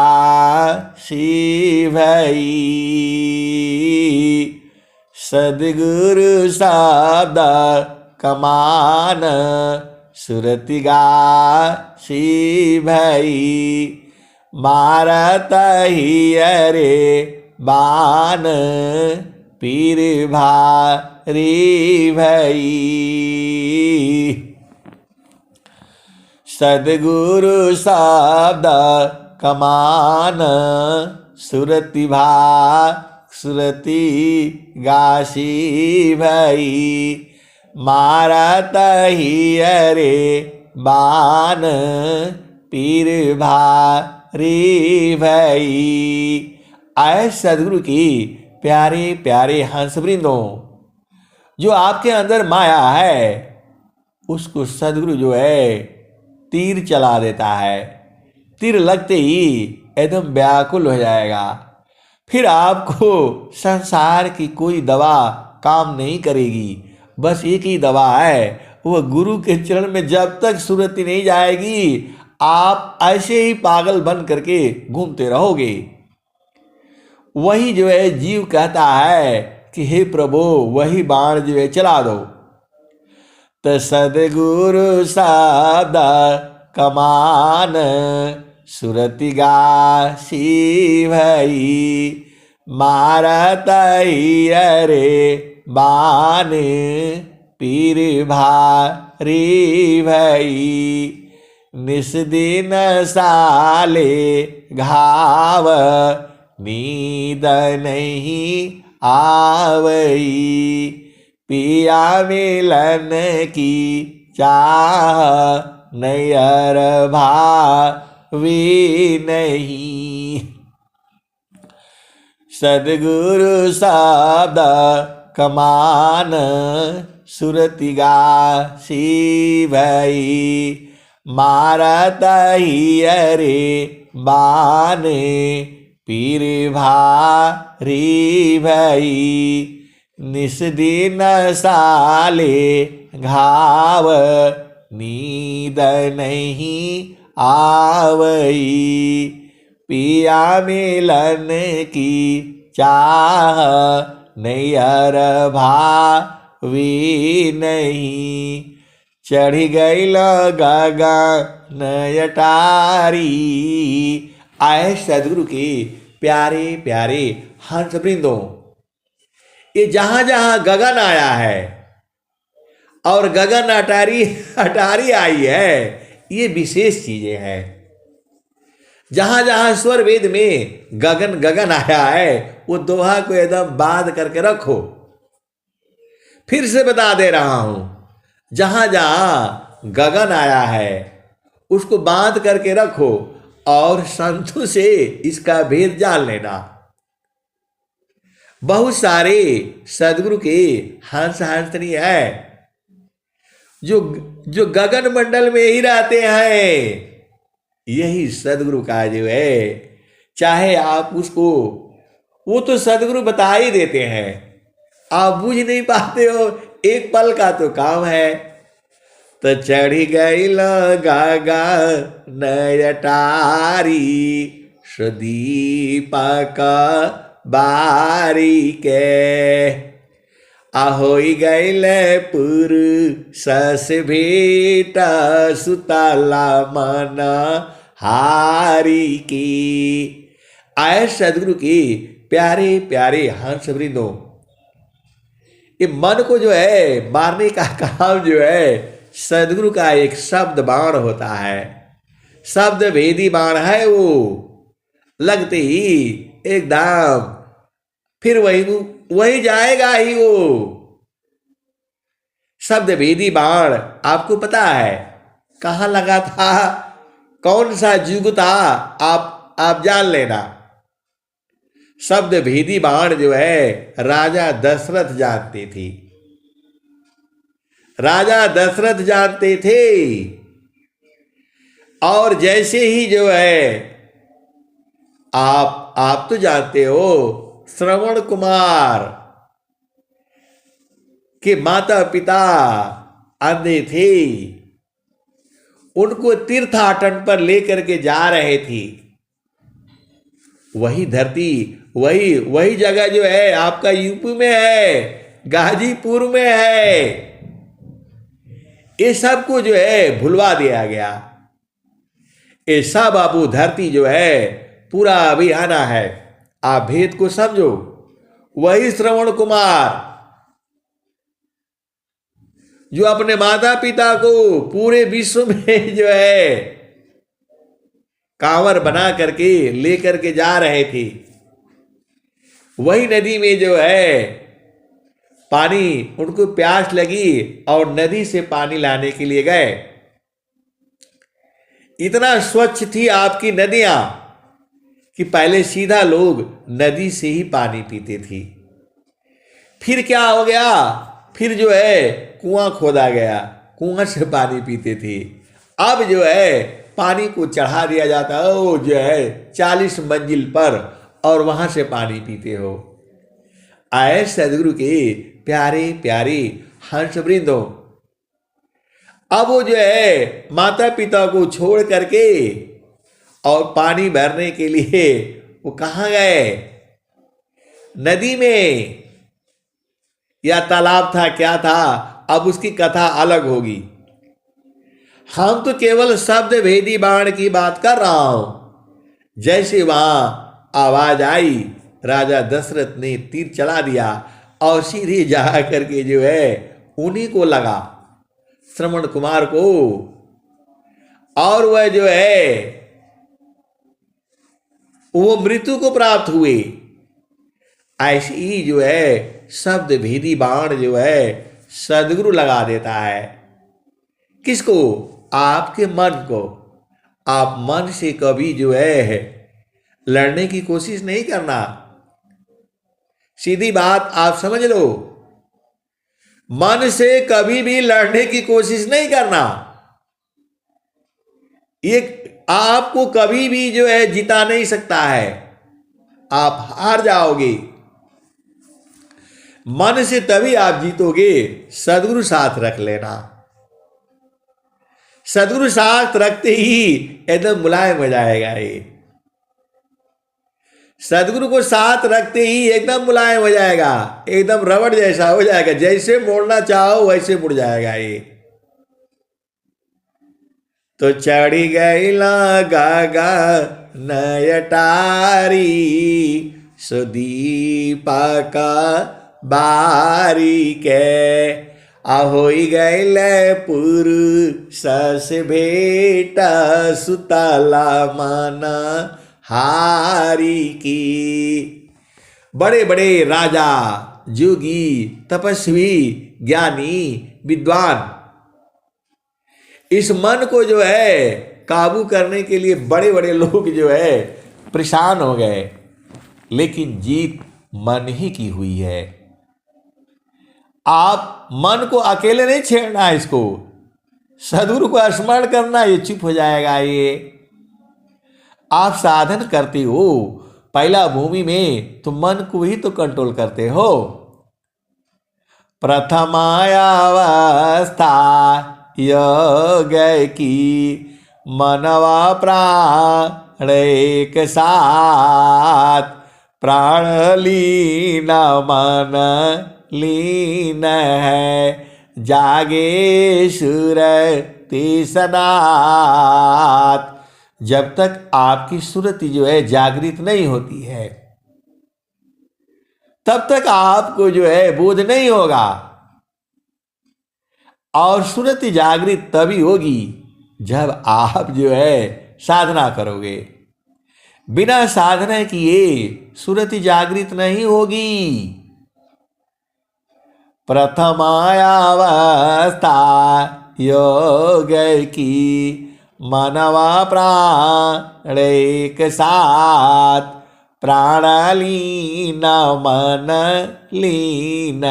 भई, सदगुरु सादा कमान सुरति गा भई, मारत ही अरे बान पीर भारी भई, सदगुरु शब्द कमान सुरति गासी भई, मारत ही अरे बान पीर भारी भई। आए सदगुरु की प्यारे प्यारे हंसवृंदों, जो आपके अंदर माया है उसको सदगुरु जो है तीर चला देता है। तीर लगते ही एकदम व्याकुल हो जाएगा। फिर आपको संसार की कोई दवा काम नहीं करेगी। बस एक ही दवा है, वह गुरु के चरण में जब तक सुरति नहीं जाएगी, आप ऐसे ही पागल बन करके घूमते रहोगे। वही जो है जीव कहता है कि हे प्रभु, वही बाण जो है चला दो। तो सदगुरु सादा कमान सुरति गासी भई, मारत ही अरे बान पीर भारी भई, निस दिन साले घाव नींद नहीं आवई, पिया मिलन की चाह नैयर भावी नहीं, सदगुरु शब्द कमान सुरति गासी भई, मारत ही अरे बान पीर भारी भई, निस दिन साले घाव नींद नहीं आवई, पिया मिलन की चाह नैयर भावी नहीं, चढ़ी गई गगन अटारी। आए सदगुरु के प्यारे प्यारे हंस वृंदों, ये जहां जहां गगन आया है और गगन अटारी आई है, ये विशेष चीजें हैं। जहां जहां स्वर वेद में गगन गगन आया है, वो दोहा को एकदम बांध करके रखो। फिर से बता दे रहा हूं, जहां जहां गगन आया है उसको बांध करके रखो और संतों से इसका भेद जान लेना। बहुत सारे सदगुरु के हंस हंसनी है जो गगन मंडल में ही रहते हैं। यही सदगुरु का जो है, चाहे आप उसको, वो तो सदगुरु बता ही देते हैं, आप बुझ नहीं पाते हो, एक पल का तो काम है। तो चढ़ी गई गगन अटारी, सुदीपक बारी के, आहोई गैल पुर सस भेट, सुतला मन हारी की। आए सदगुरु की प्यारे प्यारे हंस वृंदों, ये मन को जो है मारने का काम जो है सदगुरु का एक शब्द बाण होता है। शब्द भेदी बाण है वो, लगते ही एकदम फिर वही जाएगा ही वो। शब्द भेदी बाण आपको पता है कहाँ लगा था, कौन सा युग था, आप जान लेना। शब्द भेदी बाण जो है राजा दशरथ जानते थे। राजा दशरथ जानते थे। और जैसे ही जो है आप तो जानते हो श्रवण कुमार के माता पिता अंधे थे, उनको तीर्थाटन पर लेकर के जा रहे थे। वही धरती, वही जगह जो है आपका यूपी में है, गाजीपुर में है। ये सब को जो है भुलवा दिया गया। ये सब बाबू धरती जो है पूरा अभी आना है। आप भेद को समझो। वही श्रवण कुमार जो अपने माता पिता को पूरे विश्व में जो है कांवर बना करके लेकर के जा रहे थे, वही नदी में जो है पानी, उनको प्यास लगी और नदी से पानी लाने के लिए गए। इतना स्वच्छ थी आपकी नदियां कि पहले सीधा लोग नदी से ही पानी पीते थे। फिर क्या हो गया, फिर जो है कुआं खोदा गया, कुआं से पानी पीते थे। अब जो है पानी को चढ़ा दिया जाता है वो जो है 40 मंजिल पर, और वहां से पानी पीते हो। आए सदगुरु के प्यारे प्यारे हंस वृंदो, अब वो जो है माता पिता को छोड़ करके और पानी भरने के लिए वो कहाँ गए? नदी में या तालाब था, क्या था, अब उसकी कथा अलग होगी। हम तो केवल शब्द भेदी बाण की बात कर रहा हूं। जैसे वहां आवाज आई, राजा दशरथ ने तीर चला दिया और सीधे जा करके जो है उन्हीं को लगा, श्रवण कुमार को, और वह जो है वो मृत्यु को प्राप्त हुए। ऐसे ही जो है शब्द भेदी बाण जो है सदगुरु लगा देता है। किसको? आपके मन को। आप मन से कभी जो है लड़ने की कोशिश नहीं करना। सीधी बात आप समझ लो, मन से कभी भी लड़ने की कोशिश नहीं करना। ये आपको कभी भी जो है जिता नहीं सकता है, आप हार जाओगे। मन से तभी आप जीतोगे, सदगुरु साथ रख लेना। सदगुरु साथ रखते ही एकदम मुलायम हो जाएगा ये। सदगुरु को साथ रखते ही एकदम मुलायम हो जाएगा, एकदम रबड़ जैसा हो जाएगा। जैसे मोड़ना चाहो वैसे मुड़ जाएगा ये। तो चढ़ी गई गागा नयटारी, सुदीपक बारी के ahoई गैले पुरुष से भेट, सुतला माना हारी की। बड़े बड़े राजा, जोगी, तपस्वी, ज्ञानी, विद्वान इस मन को जो है काबू करने के लिए बड़े बड़े लोग जो है परेशान हो गए, लेकिन जीत मन ही की हुई है। आप मन को अकेले नहीं छेड़ना है, इसको सदगुरु को स्मरण करना, ये चुप हो जाएगा। ये आप साधन करते हो पहला भूमि में, तो मन को ही तो कंट्रोल करते हो। प्रथमायावस्था योग की, मनवा प्राण एक साथ, प्राण लीन मन लीन है, जागे सुरति सनात। जब तक आपकी सुरति जो है जागृत नहीं होती है, तब तक आपको जो है बोध नहीं होगा। और सुरति जागृत तभी होगी जब आप जो है साधना करोगे। बिना साधना किए सुरति जागृत नहीं होगी। प्रथमायावस्था योग की, मनवा प्राण एक साथ, प्राणलीन मन लीन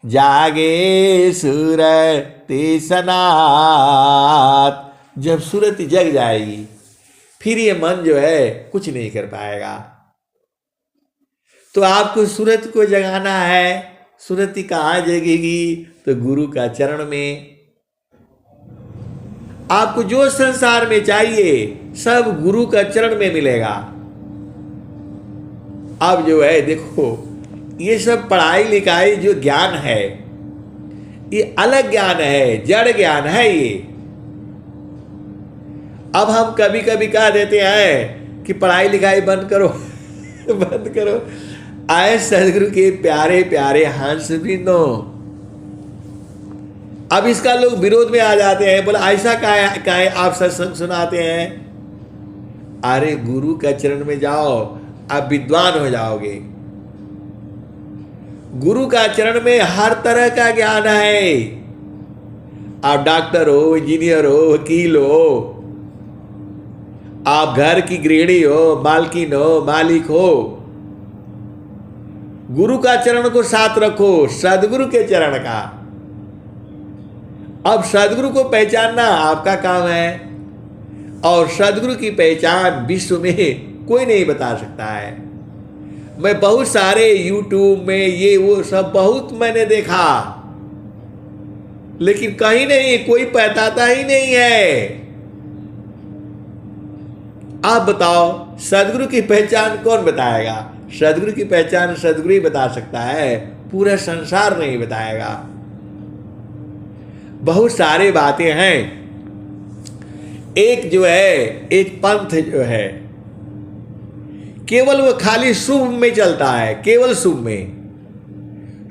जागे सुरति सनात। जब सुरति जग जाएगी फिर ये मन जो है कुछ नहीं कर पाएगा। तो आपको सुरति को जगाना है। सुरति कहाँ जगेगी? तो गुरु का चरण में। आपको जो संसार में चाहिए सब गुरु का चरण में मिलेगा। अब जो है देखो, ये सब पढ़ाई लिखाई जो ज्ञान है ये अलग ज्ञान है, जड़ ज्ञान है ये। अब हम कभी कभी कह देते हैं कि पढ़ाई लिखाई बंद करो बंद करो। आए सदगुरु के प्यारे प्यारे हंस बिंदो। अब इसका लोग विरोध में आ जाते हैं, बोला ऐसा काहे आप सत्संग सुनाते हैं। अरे गुरु का चरण में जाओ, आप विद्वान हो जाओगे। गुरु का चरण में हर तरह का ज्ञान है। आप डॉक्टर हो, इंजीनियर हो, वकील हो, आप घर की गृहिणी हो, मालकिन हो, मालिक हो, गुरु का चरण को साथ रखो, सदगुरु के चरण का। अब सदगुरु को पहचानना आपका काम है और सदगुरु की पहचान विश्व में कोई नहीं बता सकता है। मैं बहुत सारे YouTube में ये वो सब बहुत मैंने देखा, लेकिन कहीं नहीं कोई बताता ही नहीं है। आप बताओ सदगुरु की पहचान कौन बताएगा? सदगुरु की पहचान सदगुरु ही बता सकता है, पूरा संसार नहीं बताएगा। बहुत सारे बातें हैं। एक जो है, एक पंथ जो है केवल वो खाली शुभ में चलता है, केवल शुभ में।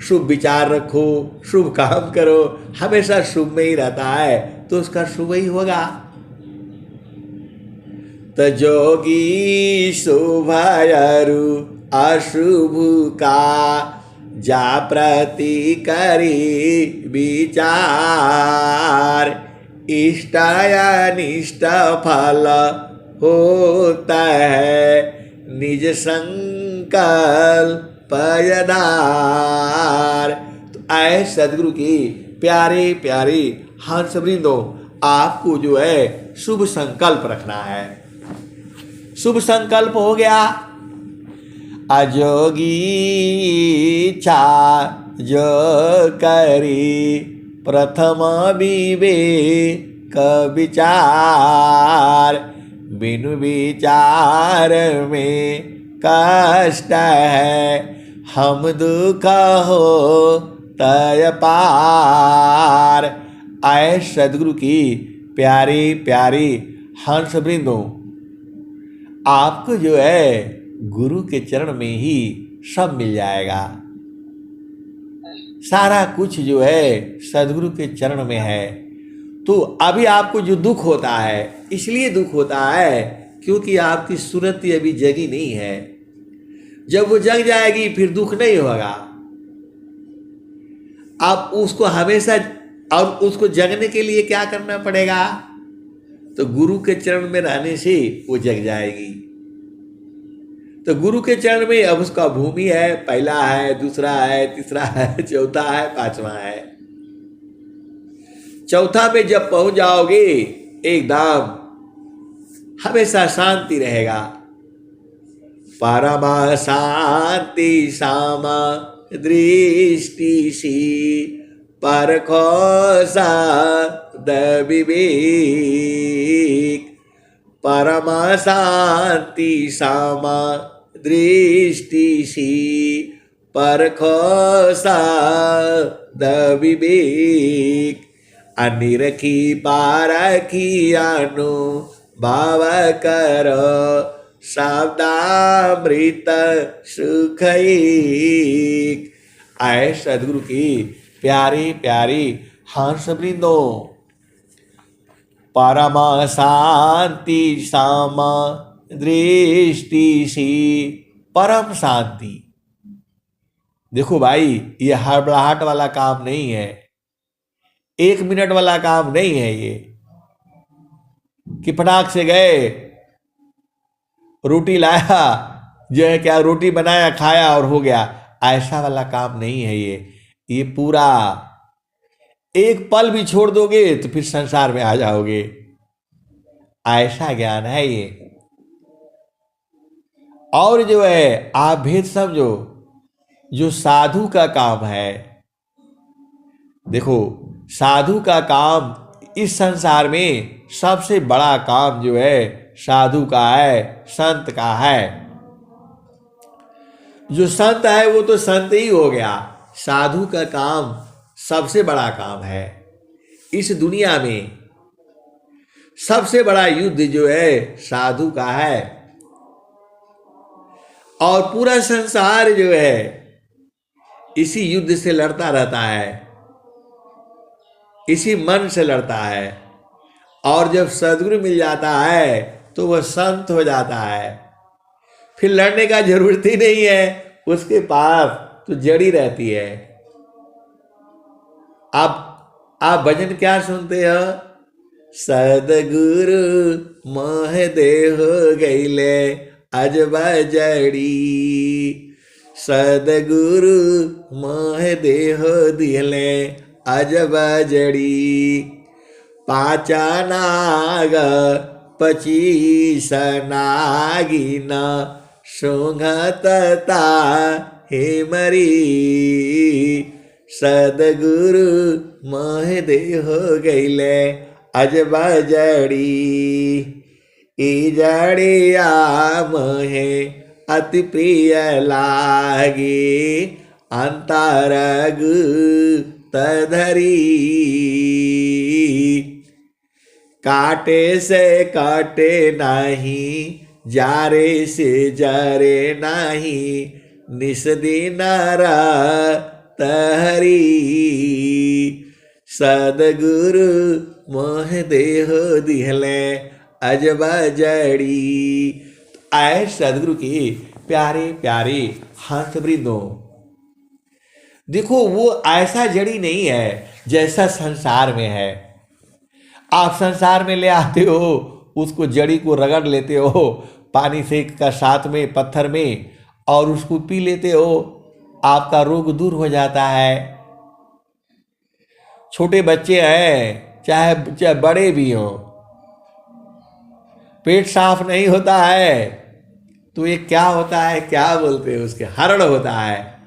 शुभ विचार रखो, शुभ काम करो, हमेशा शुभ में ही रहता है तो उसका शुभ ही होगा। तो जोगी शुभयरु अशुभ का जा प्रति करी विचार, इष्ट अनिष्ट फल होता है निज संकल्प यदार। तो आए सदगुरु की प्यारे प्यारे हंस वृंदो, आपको जो है शुभ संकल्प रखना है। शुभ संकल्प हो गया। अजोगी इच्छा जो करी प्रथम विवेक विचार, बिनु विचार में कष्ट है हम दुख हो तय पार। आए सदगुरु की प्यारी प्यारी हंस वृंदो, आपको जो है गुरु के चरण में ही सब मिल जाएगा। सारा कुछ जो है सदगुरु के चरण में है। तो अभी आपको जो दुख होता है इसलिए दुख होता है क्योंकि आपकी सुरति अभी जगी नहीं है। जब वो जग जाएगी फिर दुख नहीं होगा। आप उसको हमेशा, और उसको जगने के लिए क्या करना पड़ेगा? तो गुरु के चरण में रहने से वो जग जाएगी। तो गुरु के चरण में अब उसका भूमि है, पहला है, दूसरा है, तीसरा है, चौथा है, पांचवा है। चौथा में जब पहुंच जाओगे एकदम हमेशा शांति रहेगा। परमा शांति सामा दृष्टि सी परखो सद विवेक, परमा शांति सामा दृष्टि सी परखो सद विवेक, अनिरखी पारखी अनुभव करो शब्दामृत सुख एक। आए सदगुरु की प्यारी प्यारी हंस वृंदो, परमा शांति सामा दृष्टि सी परम शांति। देखो भाई, ये हड़बड़ाहट वाला काम नहीं है, 1 मिनट वाला काम नहीं है ये कि फटाक से गए, रोटी लाया जो है क्या रोटी बनाया खाया और हो गया, ऐसा वाला काम नहीं है ये पूरा एक पल भी छोड़ दोगे तो फिर संसार में आ जाओगे, ऐसा ज्ञान है ये। और जो है आप भेद समझो, जो साधु का काम है, देखो साधु का काम इस संसार में सबसे बड़ा काम जो है साधु का है, संत का है। जो संत है वो तो संत ही हो गया, साधु का काम सबसे बड़ा काम है। इस दुनिया में सबसे बड़ा युद्ध जो है साधु का है, और पूरा संसार जो है इसी युद्ध से लड़ता रहता है, इसी मन से लड़ता है। और जब सद्गुरु मिल जाता है तो वह संत हो जाता है, फिर लड़ने का जरूरत ही नहीं है, उसके पास तो जड़ी रहती है। आप भजन क्या सुनते हो? सदगुरु मोह देह गईले अजबा जड़ी, सदगुरु मोह देह दिले अजबा जड़ी, पाचा नाग 25 नागिन सुंघतता हे मरी, सदगुरु मोह देह गईले अजबा जड़ी, ई जड़िया मोहे अति प्रिय लागी, अंतरग तधरी, काटे से काटे नहीं, जारे से जारे नहीं, निस दिन तहरी, सदगुरु मोह देह दिहले अजबा जड़ी। आए सदगुरु की प्यारे प्यारे हंस वृंदों, देखो वो ऐसा जड़ी नहीं है जैसा संसार में है। आप संसार में ले आते हो, उसको जड़ी को रगड़ लेते हो पानी से का साथ में पत्थर में, और उसको पी लेते हो, आपका रोग दूर हो जाता है। छोटे बच्चे हैं चाहे बड़े भी हो, पेट साफ नहीं होता है तो ये क्या होता है, क्या बोलते हैं उसके, हरण होता है।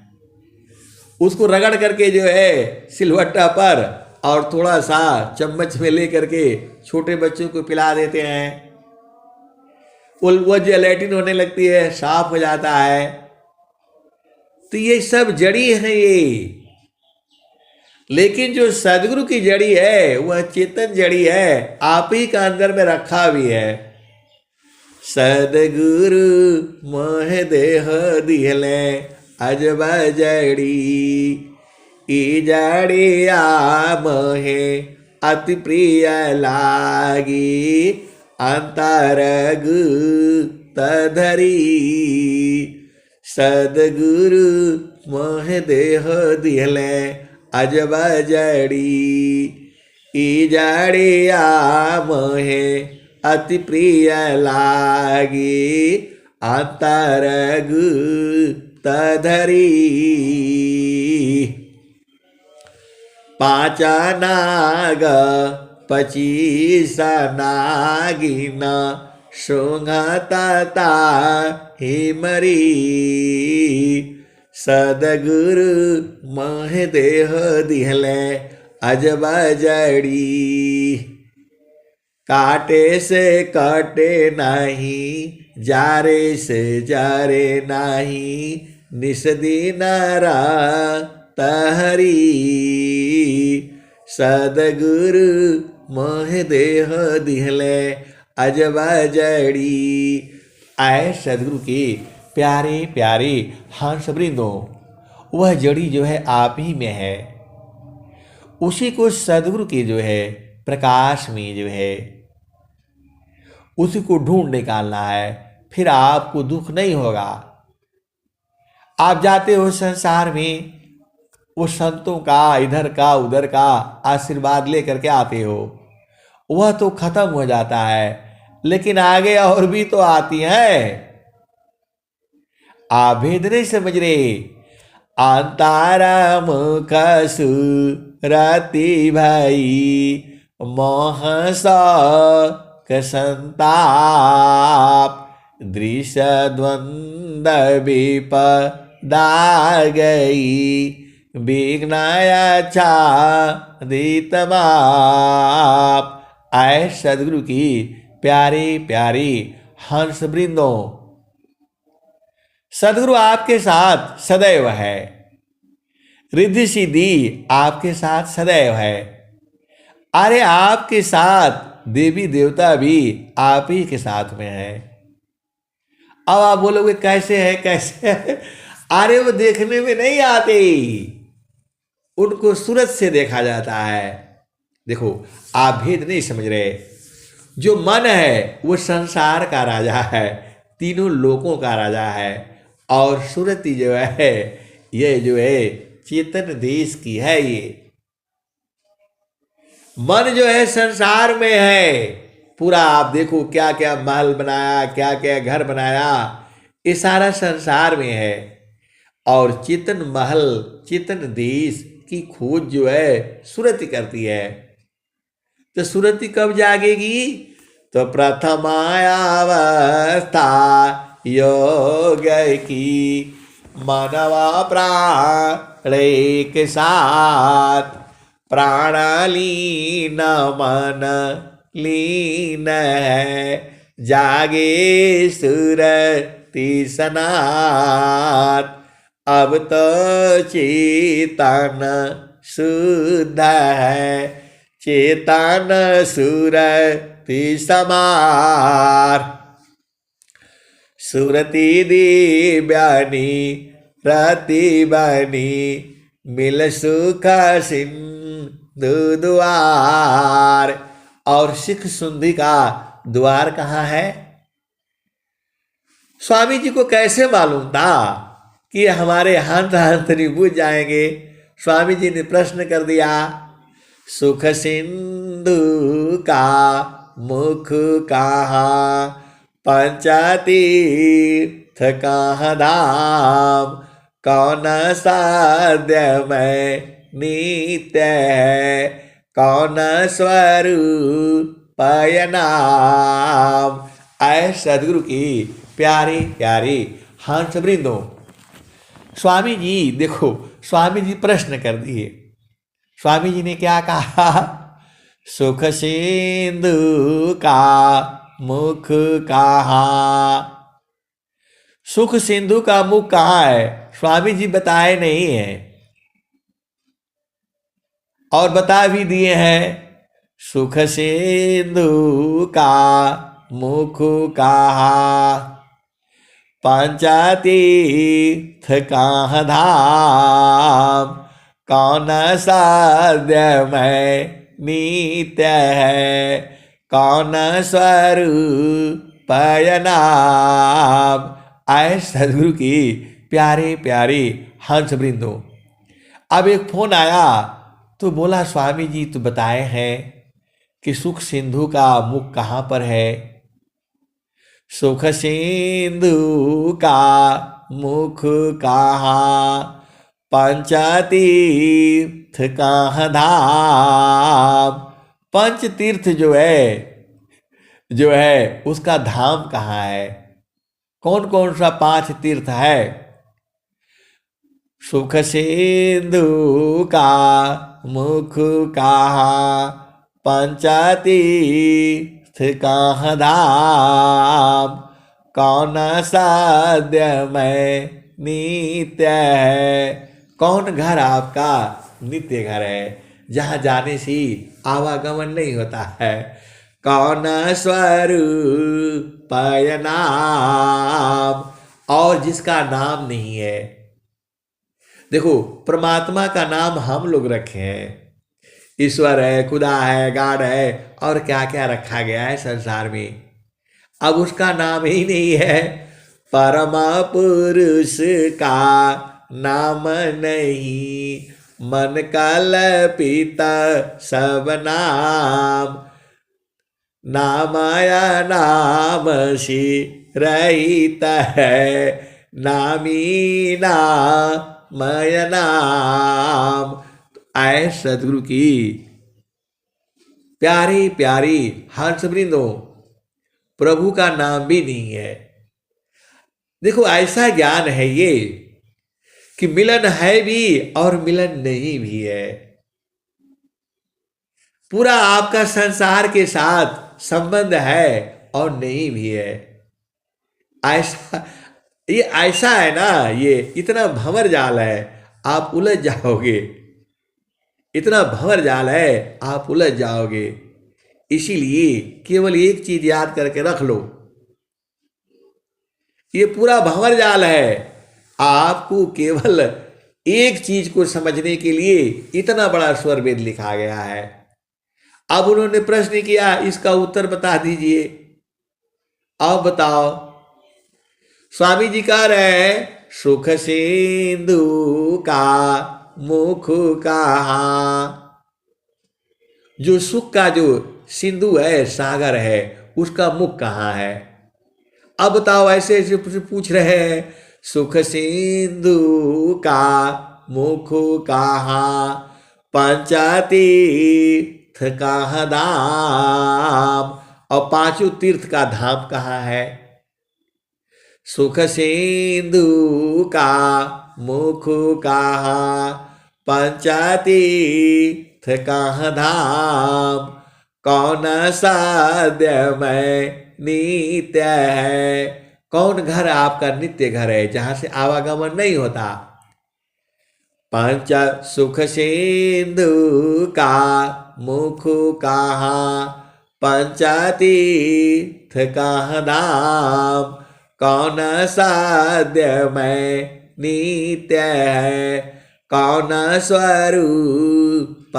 उसको रगड़ करके जो है सिलवट्टा पर और थोड़ा सा चम्मच में ले करके छोटे बच्चों को पिला देते हैं, वो जो लैट्रिन होने लगती है, साफ हो जाता है। तो ये सब जड़ी है ये, लेकिन जो सदगुरु की जड़ी है वह चेतन जड़ी है, आप ही का अंदर में रखा भी है। सदगुरु मोह देह दिहले अजबा जड़ी, ई जड़िया मोहे अति प्रिय लागी, अंतरग तधरी, सदगुरु मोह देह दिहले अजबा जड़ी, ई जड़िया मोहे अति प्रिय लागी, अंतरग तधरी, पाचा नाग 25 नागिन सुंघतता हे मरी, सदगुरु मोह देह दिहले अजबा जड़ी, काटे से काटे नहीं, जारे से जारे नहीं, निस दिन तहरी, सदगुरु मोह देह दिहले अजबा जड़ी। आए सदगुरु की प्यारे प्यारे हंस वृंदों, वह जड़ी जो है आप ही में है, उसी को सदगुरु की जो है प्रकाश में जो है उसी को ढूंढ निकालना है, फिर आपको दुख नहीं होगा। आप जाते हो संसार में, वो संतों का इधर का उधर का आशीर्वाद लेकर के आते हो, वह तो खत्म हो जाता है, लेकिन आगे और भी तो आती है। आभेद नहीं समझ रहे। अंतारा मुख सुरति भाई मोह संताप दृश्य द्वंद विपदा गई विघ्नाया छादित बाप। आए सदगुरु की प्यारी प्यारी हंस वृंदों, सदगुरु आपके साथ सदैव है। रिद्धि सिद्धि आपके साथ सदैव है। अरे आपके साथ देवी देवता भी आप ही के साथ में है। अब आप बोलोगे कैसे है कैसे है? अरे वो देखने में नहीं आते, उनको सूरत से देखा जाता है। देखो आप भेद नहीं समझ रहे। जो मन है वो संसार का राजा है, तीनों लोकों का राजा है। और सुरति जो है ये जो है चेतन देश की है। ये मन जो है संसार में है पूरा। आप देखो क्या क्या महल बनाया, क्या क्या घर बनाया, ये सारा संसार में है। और चेतन महल चेतन देश की खोज जो है सुरति करती है। तो सुरति कब जागेगी? तो प्रथमायावस्था योग की मानवा प्राण एक साथ प्राणालीन मन लीन है जागे सुरति सनात। अब तो चेतन शुद्ध है चेतन सुरति समार। सुरति दिव्यानी रति बनी मिल सुख सिंधु द्वार। और सिख सुंधी का द्वार कहाँ है? स्वामी जी को कैसे मालूम था कि हमारे हंत हंतनी बुझ जाएंगे? स्वामी जी ने प्रश्न कर दिया, सुख सिंधु का मुख कहाँ पंचतीर्थ कहाँ धाम कौन साध्य में नित्य है कौन स्वरूप नाम। आए सदगुरु की प्यारी प्यारी हंस वृंदों, स्वामी जी देखो, स्वामी जी प्रश्न कर दिए। स्वामी जी ने क्या कहा? सुख सिंधु का मुख कहाँ? सुख सिंधु का मुख कहाँ है? स्वामी जी बताए नहीं है और बता भी दिए हैं। सुख सिंधु का मुख कहाँ पंचतीर्थ कहाँ धाम कौन साध्य में नित्य है कौन स्वरूप नाम। आए सदगुरु की प्यारे प्यारे हंस वृंदों। अब एक फोन आया तो बोला, स्वामी जी तो बताए हैं कि सुख सिंधु का मुख कहाँ पर है? सुख सिंधु का मुख कहाँ पंचतीर्थ कहाँ धाम। पंच तीर्थ जो है उसका धाम कहाँ है? कौन कौन सा 5 तीर्थ है? सुख सिंधु का मुख कहाँ पंचतीर्थ कहाँ धाम कौन साध्य में नित्य है। कौन घर आपका नित्य घर है जहाँ जाने से आवागमन नहीं होता है? कौन स्वरूप नाम, और जिसका नाम नहीं है। देखो परमात्मा का नाम हम लोग रखे हैं, ईश्वर है, खुदा है, गॉड है, और क्या क्या रखा गया है संसार में। अब उसका नाम ही नहीं है। परम पुरुष का नाम नहीं मन कल्पित सब नाम। नामाया नाम सी रहित है नामी नामय नाम। आए सदगुरु की प्यारी प्यारी हंस वृंदों, प्रभु का नाम भी नहीं है। देखो ऐसा ज्ञान है ये कि मिलन है भी और मिलन नहीं भी है। पूरा आपका संसार के साथ संबंध है और नहीं भी है। ऐसा ये ऐसा है ना, ये इतना भंवर जाल है, आप उलझ जाओगे। इतना भंवर जाल है, आप उलझ जाओगे। इसीलिए केवल एक चीज याद करके रख लो, ये पूरा भंवर जाल है। आपको केवल एक चीज को समझने के लिए इतना बड़ा स्वर वेद लिखा गया है। अब उन्होंने प्रश्न किया, इसका उत्तर बता दीजिए। अब बताओ। स्वामी जी कह रहे हैं, सुख सिंधु का मुख कहाँ। जो सुख का जो सिंधु है, सागर है, उसका मुख कहाँ है। अब बताओ, ऐसे ऐसे पूछ रहे हैं, सुख सिंधु का मुख कहाँ, पंचतीर्थ कहाँ धाम। और पांचों तीर्थ का धाम कहाँ है। सुख सिंधु का मुख कहाँ, पंचतीर्थ कहाँ धाम। कौन साध्य में नित्य है। कौन घर आपका नित्य घर है, जहां से आवागमन नहीं होता। पंच सुख सिंधु का मुख कहाँ, पंचतीर्थ कहाँ धाम। कौन साध्य में नित्य है, कौन स्वरूप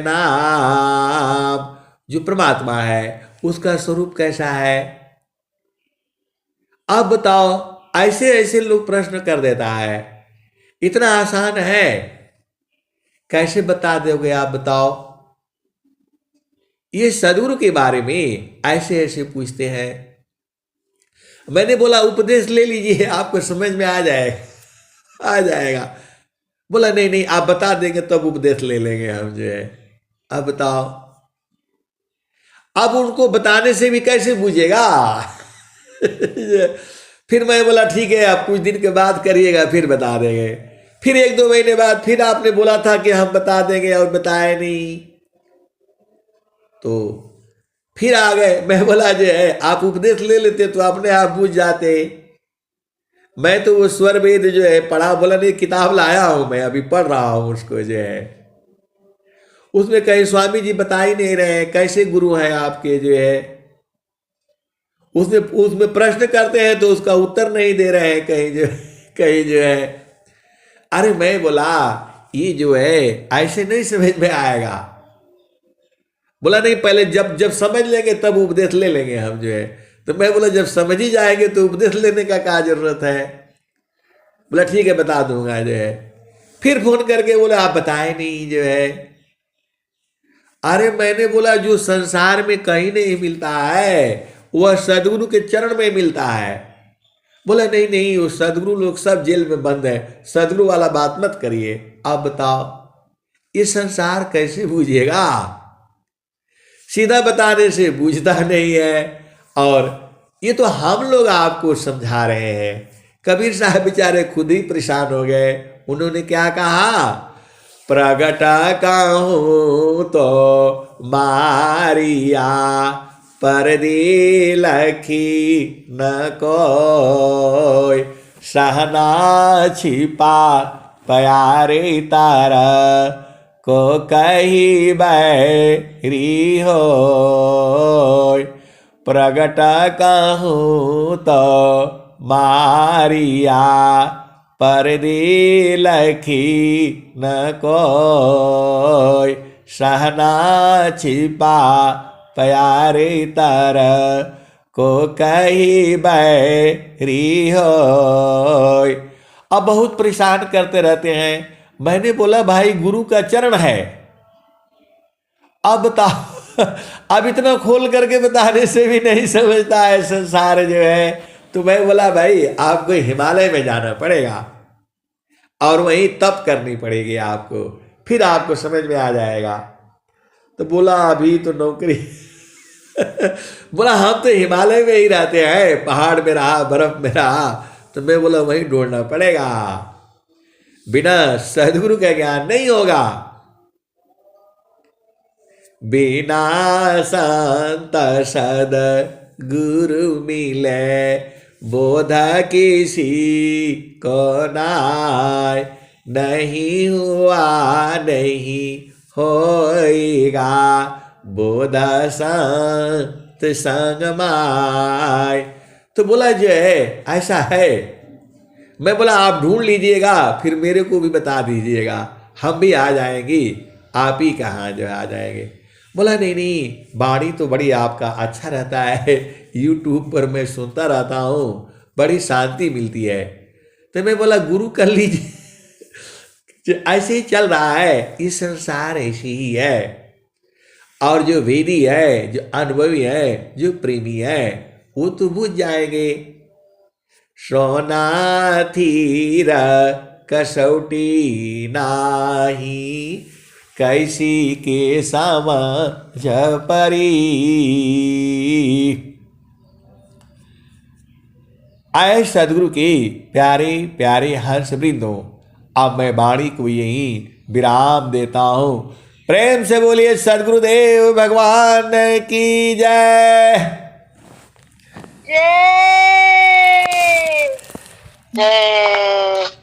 नाम। जो परमात्मा है उसका स्वरूप कैसा है। अब बताओ, ऐसे ऐसे लोग प्रश्न कर देता है, इतना आसान है, कैसे बता दोगे आप बताओ। ये सदगुरु के बारे में ऐसे ऐसे पूछते हैं। मैंने बोला उपदेश ले लीजिए, आपको समझ में आ जाएगा, आ जाएगा। बोला नहीं नहीं, आप बता देंगे तब उपदेश ले लेंगे हम जो है। अब बताओ। अब उनको बताने से भी कैसे बूझेगा। फिर मैं बोला ठीक है, आप कुछ दिन के बाद करिएगा, फिर बता देंगे। फिर 1-2 महीने बाद फिर आपने बोला था कि हम बता देंगे और बताए नहीं, तो फिर आ गए। मैं बोला जो है, आप उपदेश ले लेते तो अपने आप बूझ जाते। मैं तो वो स्वर वेद जो है पढ़ा, बोला नहीं, किताब लाया हूं मैं, अभी पढ़ रहा हूं उसको जो है। उसमें कहीं स्वामी जी बता ही नहीं रहे हैं कैसे गुरु हैं आपके जो है। उसमें प्रश्न करते हैं तो उसका उत्तर नहीं दे रहे हैं कहीं जो है। अरे मैं बोला ये जो है ऐसे नहीं समझ में आएगा। बोला नहीं, पहले जब समझ लेंगे तब उपदेश ले लेंगे हम जो है। तो मैं बोला जब समझ ही जाएंगे तो उपदेश लेने का क्या जरूरत है। बोला ठीक है, बता दूंगा जो है। फिर फोन करके बोले आप बताए नहीं जो है। अरे मैंने बोला जो संसार में कहीं नहीं मिलता है वह सदगुरु के चरण में मिलता है। बोला नहीं नहीं, वो सदगुरु लोग सब जेल में बंद है, सदगुरु वाला बात मत करिए। अब बताओ ये संसार कैसे बूझेगा। सीधा बताने से बूझता नहीं है। और ये तो हम लोग आपको समझा रहे हैं। कबीर साहब बेचारे खुद ही परेशान हो गए। उन्होंने क्या कहा, प्रगट कहूँ तो मारिया, परदी लखी न कोई। सहना छिपा प्यारे तारा, को कही बैरी हो। प्रगट कहूँ तो मारिया, परदी लखी न कोई। सहना छिपा प्यारे तर, को कही बैरी हो। अब बहुत परेशान करते रहते हैं। मैंने बोला भाई गुरु का चरण है, अब बताओ। अब इतना खोल करके बताने से भी नहीं समझता है संसार जो है। तो मैं बोला भाई आपको हिमालय में जाना पड़ेगा और वहीं तप करनी पड़ेगी आपको, फिर आपको समझ में आ जाएगा। तो बोला अभी तो नौकरी बोला हम तो हिमालय में ही रहते हैं, पहाड़ में रहा, बर्फ में रहा। तो मैं बोला वहीं ढूंढना पड़ेगा, बिना सदगुरु का ज्ञान नहीं होगा। बिना संत सद गुरु मिले, बोध किसी को नाय, नहीं हुआ नहीं होएगा, बोध संत संग माय। तो बोला जो है ऐसा है। मैं बोला आप ढूंढ लीजिएगा, फिर मेरे को भी बता दीजिएगा, हम भी आ जाएंगे, आप ही कहाँ जो आ जाएंगे। बोला नहीं नहीं, वाणी तो बड़ी आपका अच्छा रहता है, यूट्यूब पर मैं सुनता रहता हूँ, बड़ी शांति मिलती है। तो मैं बोला गुरु कर लीजिए, ऐसे ही चल रहा है, ये संसार ऐसी ही है। और जो वेदी है, जो अनुभवी है, जो प्रेमी है, वो तो बुझ जाएंगे। सोना थीर कसौटी नाही, कैसी के समझ परी। आए सदगुरु के प्यारे प्यारे हंस वृंदों, अब मैं वाणी को यहीं विराम देता हूं। प्रेम से बोलिए सदगुरुदेव भगवान की जय। जय जय।